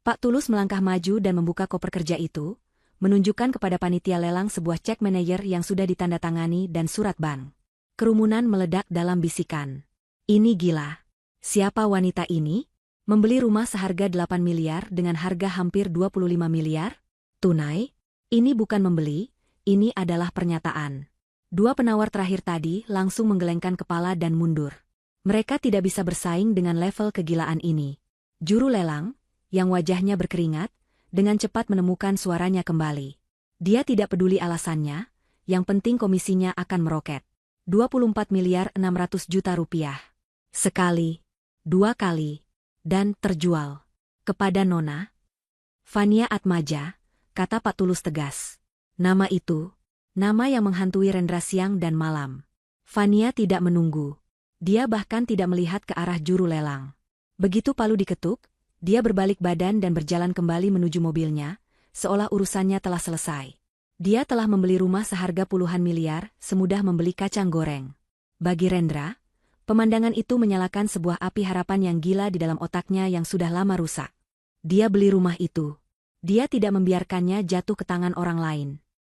Pak Tulus melangkah maju dan membuka koper kerja itu, menunjukkan kepada panitia lelang sebuah cek manajer yang sudah ditandatangani dan surat bank. Kerumunan meledak dalam bisikan. Ini gila. Siapa wanita ini? Membeli rumah seharga 8 miliar dengan harga hampir 25 miliar? Tunai? Ini bukan membeli, ini adalah pernyataan. 2 penawar terakhir tadi langsung menggelengkan kepala dan mundur. Mereka tidak bisa bersaing dengan level kegilaan ini. Juru lelang, yang wajahnya berkeringat, dengan cepat menemukan suaranya kembali. Dia tidak peduli alasannya, yang penting komisinya akan meroket. 24 miliar 600 juta rupiah. Sekali, 2 kali, dan terjual. Kepada Nona. Fania Atmaja, kata Pak Tulus tegas. Nama itu, nama yang menghantui Rendra siang dan malam. Fania tidak menunggu. Dia bahkan tidak melihat ke arah juru lelang. Begitu palu diketuk, dia berbalik badan dan berjalan kembali menuju mobilnya, seolah urusannya telah selesai. Dia telah membeli rumah seharga puluhan miliar, semudah membeli kacang goreng. Bagi Rendra, pemandangan itu menyalakan sebuah api harapan yang gila di dalam otaknya yang sudah lama rusak. Dia beli rumah itu. Dia tidak membiarkannya jatuh ke tangan orang lain.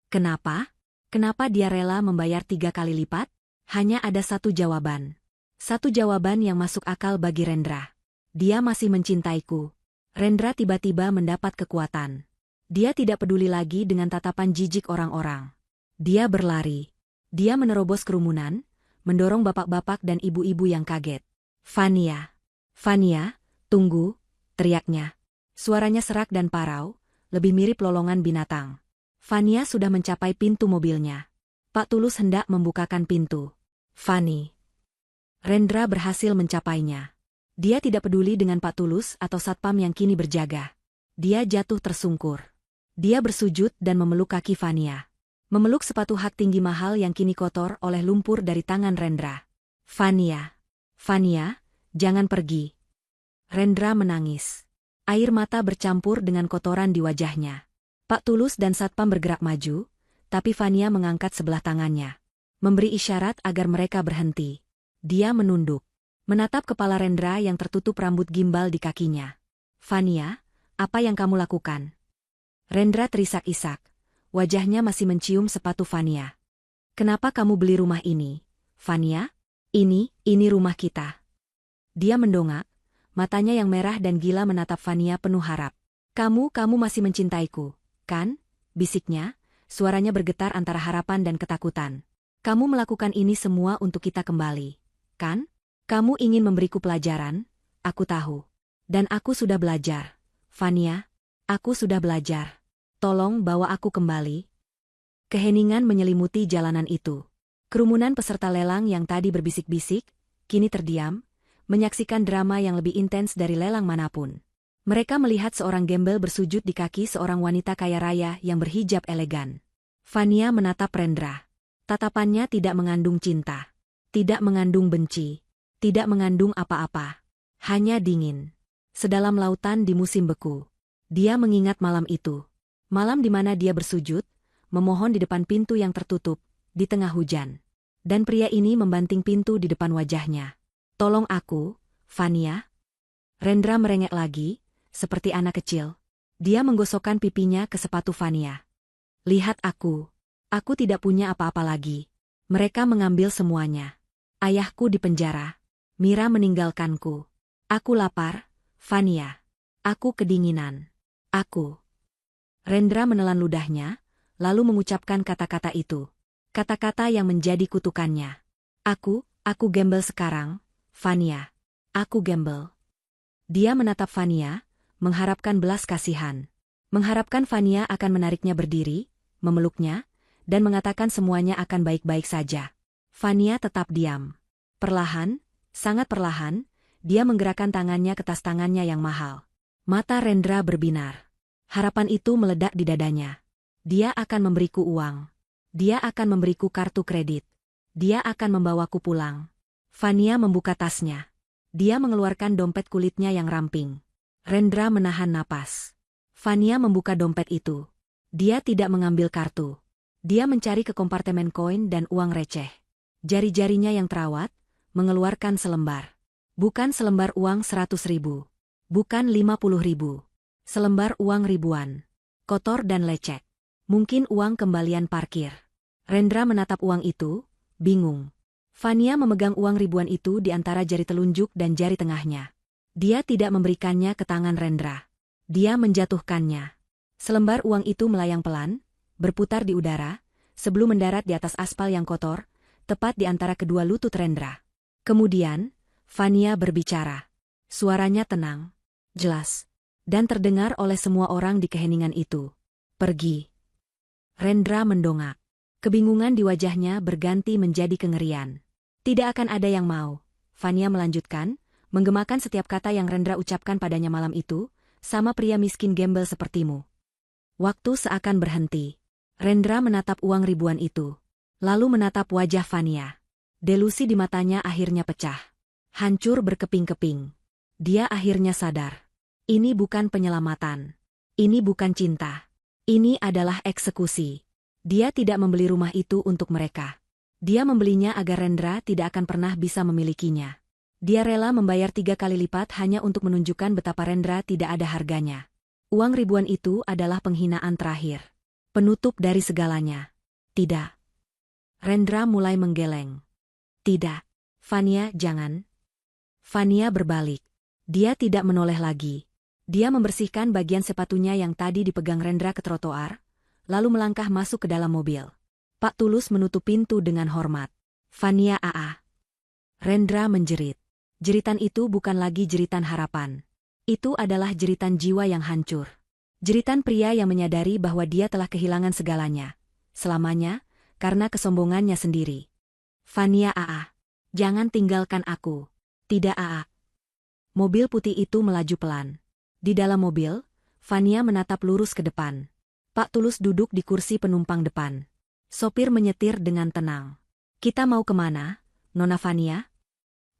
Kenapa? Kenapa dia rela membayar 3 kali lipat? Hanya ada satu jawaban. Satu jawaban yang masuk akal bagi Rendra. Dia masih mencintaiku. Rendra tiba-tiba mendapat kekuatan. Dia tidak peduli lagi dengan tatapan jijik orang-orang. Dia berlari. Dia menerobos kerumunan, mendorong bapak-bapak dan ibu-ibu yang kaget. Fania. Fania, tunggu, teriaknya. Suaranya serak dan parau, lebih mirip lolongan binatang. Fania sudah mencapai pintu mobilnya. Pak Tulus hendak membukakan pintu. Fani. Rendra berhasil mencapainya. Dia tidak peduli dengan Pak Tulus atau satpam yang kini berjaga. Dia jatuh tersungkur. Dia bersujud dan memeluk kaki Fania. Memeluk sepatu hak tinggi mahal yang kini kotor oleh lumpur dari tangan Rendra. Fania. Fania, jangan pergi. Rendra menangis. Air mata bercampur dengan kotoran di wajahnya. Pak Tulus dan satpam bergerak maju, tapi Fania mengangkat sebelah tangannya. Memberi isyarat agar mereka berhenti. Dia menunduk. Menatap kepala Rendra yang tertutup rambut gimbal di kakinya. Fania, apa yang kamu lakukan? Rendra terisak-isak. Wajahnya masih mencium sepatu Fania. Kenapa kamu beli rumah ini, Fania? Ini rumah kita. Dia mendongak. Matanya yang merah dan gila menatap Fania penuh harap. Kamu masih mencintaiku, kan? Bisiknya, suaranya bergetar antara harapan dan ketakutan. Kamu melakukan ini semua untuk kita kembali, kan? Kamu ingin memberiku pelajaran, aku tahu. Dan aku sudah belajar. Fania, aku sudah belajar. Tolong bawa aku kembali. Keheningan menyelimuti jalanan itu. Kerumunan peserta lelang yang tadi berbisik-bisik, kini terdiam, menyaksikan drama yang lebih intens dari lelang manapun. Mereka melihat seorang gembel bersujud di kaki seorang wanita kaya raya yang berhijab elegan. Fania menatap Rendra. Tatapannya tidak mengandung cinta. Tidak mengandung benci. Tidak mengandung apa-apa. Hanya dingin. Sedalam lautan di musim beku. Dia mengingat malam itu. Malam di mana dia bersujud, memohon di depan pintu yang tertutup, di tengah hujan. Dan pria ini membanting pintu di depan wajahnya. Tolong aku, Fania. Rendra merengek lagi, seperti anak kecil. Dia menggosokkan pipinya ke sepatu Fania. Lihat aku. Aku tidak punya apa-apa lagi. Mereka mengambil semuanya. Ayahku di penjara. Mira meninggalkanku. Aku lapar, Fania. Aku kedinginan. Aku. Rendra menelan ludahnya, lalu mengucapkan kata-kata itu. Kata-kata yang menjadi kutukannya. Aku gembel sekarang, Fania. Aku gembel. Dia menatap Fania, mengharapkan belas kasihan. Mengharapkan Fania akan menariknya berdiri, memeluknya, dan mengatakan semuanya akan baik-baik saja. Fania tetap diam. Perlahan, sangat perlahan, dia menggerakkan tangannya ke tas tangannya yang mahal. Mata Rendra berbinar. Harapan itu meledak di dadanya. Dia akan memberiku uang. Dia akan memberiku kartu kredit. Dia akan membawaku pulang. Fania membuka tasnya. Dia mengeluarkan dompet kulitnya yang ramping. Rendra menahan napas. Fania membuka dompet itu. Dia tidak mengambil kartu. Dia mencari ke kompartemen koin dan uang receh. Jari-jarinya yang terawat, mengeluarkan selembar. Bukan selembar uang 100.000. Bukan 50.000. Selembar uang ribuan. Kotor dan lecek. Mungkin uang kembalian parkir. Rendra menatap uang itu, bingung. Fania memegang uang ribuan itu di antara jari telunjuk dan jari tengahnya. Dia tidak memberikannya ke tangan Rendra. Dia menjatuhkannya. Selembar uang itu melayang pelan, berputar di udara, sebelum mendarat di atas aspal yang kotor, tepat di antara kedua lutut Rendra. Kemudian, Fania berbicara. Suaranya tenang, jelas, dan terdengar oleh semua orang di keheningan itu. Pergi. Rendra mendongak. Kebingungan di wajahnya berganti menjadi kengerian. Tidak akan ada yang mau, Fania melanjutkan, menggemakan setiap kata yang Rendra ucapkan padanya malam itu, sama pria miskin gembel sepertimu. Waktu seakan berhenti. Rendra menatap uang ribuan itu. Lalu menatap wajah Fania. Delusi di matanya akhirnya pecah. Hancur berkeping-keping. Dia akhirnya sadar. Ini bukan penyelamatan. Ini bukan cinta. Ini adalah eksekusi. Dia tidak membeli rumah itu untuk mereka. Dia membelinya agar Rendra tidak akan pernah bisa memilikinya. Dia rela membayar 3 kali lipat hanya untuk menunjukkan betapa Rendra tidak ada harganya. Uang ribuan itu adalah penghinaan terakhir. Penutup dari segalanya. Tidak. Rendra mulai menggeleng. Tidak. Fania, jangan. Fania berbalik. Dia tidak menoleh lagi. Dia membersihkan bagian sepatunya yang tadi dipegang Rendra ke trotoar, lalu melangkah masuk ke dalam mobil. Pak Tulus menutup pintu dengan hormat. Fania AA. Rendra menjerit. Jeritan itu bukan lagi jeritan harapan. Itu adalah jeritan jiwa yang hancur. Jeritan pria yang menyadari bahwa dia telah kehilangan segalanya. Selamanya, karena kesombongannya sendiri. Fania AA. Jangan tinggalkan aku. Tidak AA. Mobil putih itu melaju pelan. Di dalam mobil, Fania menatap lurus ke depan. Pak Tulus duduk di kursi penumpang depan. Sopir menyetir dengan tenang. Kita mau kemana, Nona Fania?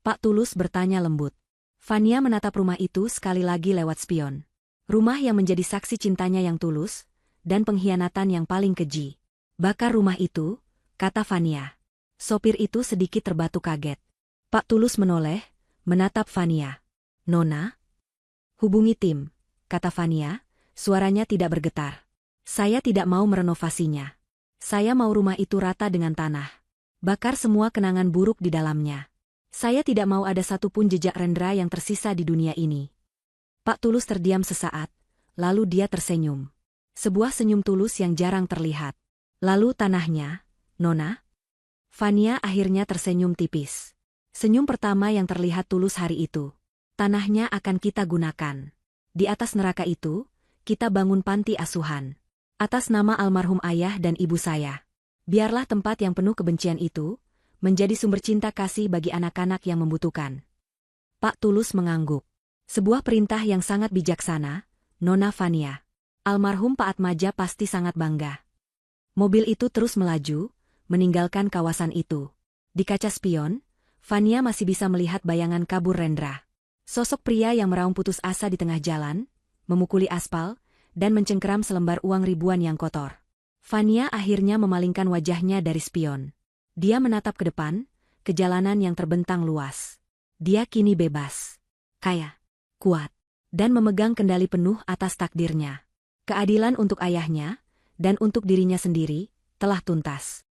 Pak Tulus bertanya lembut. Fania menatap rumah itu sekali lagi lewat spion. Rumah yang menjadi saksi cintanya yang tulus, dan pengkhianatan yang paling keji. Bakar rumah itu, kata Fania. Sopir itu sedikit terbatu kaget. Pak Tulus menoleh, menatap Fania. Nona? Hubungi tim, kata Fania, suaranya tidak bergetar. Saya tidak mau merenovasinya. Saya mau rumah itu rata dengan tanah. Bakar semua kenangan buruk di dalamnya. Saya tidak mau ada satupun jejak Rendra yang tersisa di dunia ini. Pak Tulus terdiam sesaat, lalu dia tersenyum. Sebuah senyum tulus yang jarang terlihat. Lalu tanahnya, Nona? Fania akhirnya tersenyum tipis. Senyum pertama yang terlihat tulus hari itu. Tanahnya akan kita gunakan. Di atas neraka itu, kita bangun panti asuhan. Atas nama almarhum ayah dan ibu saya. Biarlah tempat yang penuh kebencian itu menjadi sumber cinta kasih bagi anak-anak yang membutuhkan. Pak Tulus mengangguk. Sebuah perintah yang sangat bijaksana, Nona Fania. Almarhum Pak Atmaja pasti sangat bangga. Mobil itu terus melaju, meninggalkan kawasan itu. Di kaca spion, Fania masih bisa melihat bayangan kabur Rendra. Sosok pria yang meraung putus asa di tengah jalan, memukuli aspal, dan mencengkeram selembar uang ribuan yang kotor. Fania akhirnya memalingkan wajahnya dari spion. Dia menatap ke depan, ke jalanan yang terbentang luas. Dia kini bebas. Kaya. Kuat, dan memegang kendali penuh atas takdirnya. Keadilan untuk ayahnya, dan untuk dirinya sendiri, telah tuntas.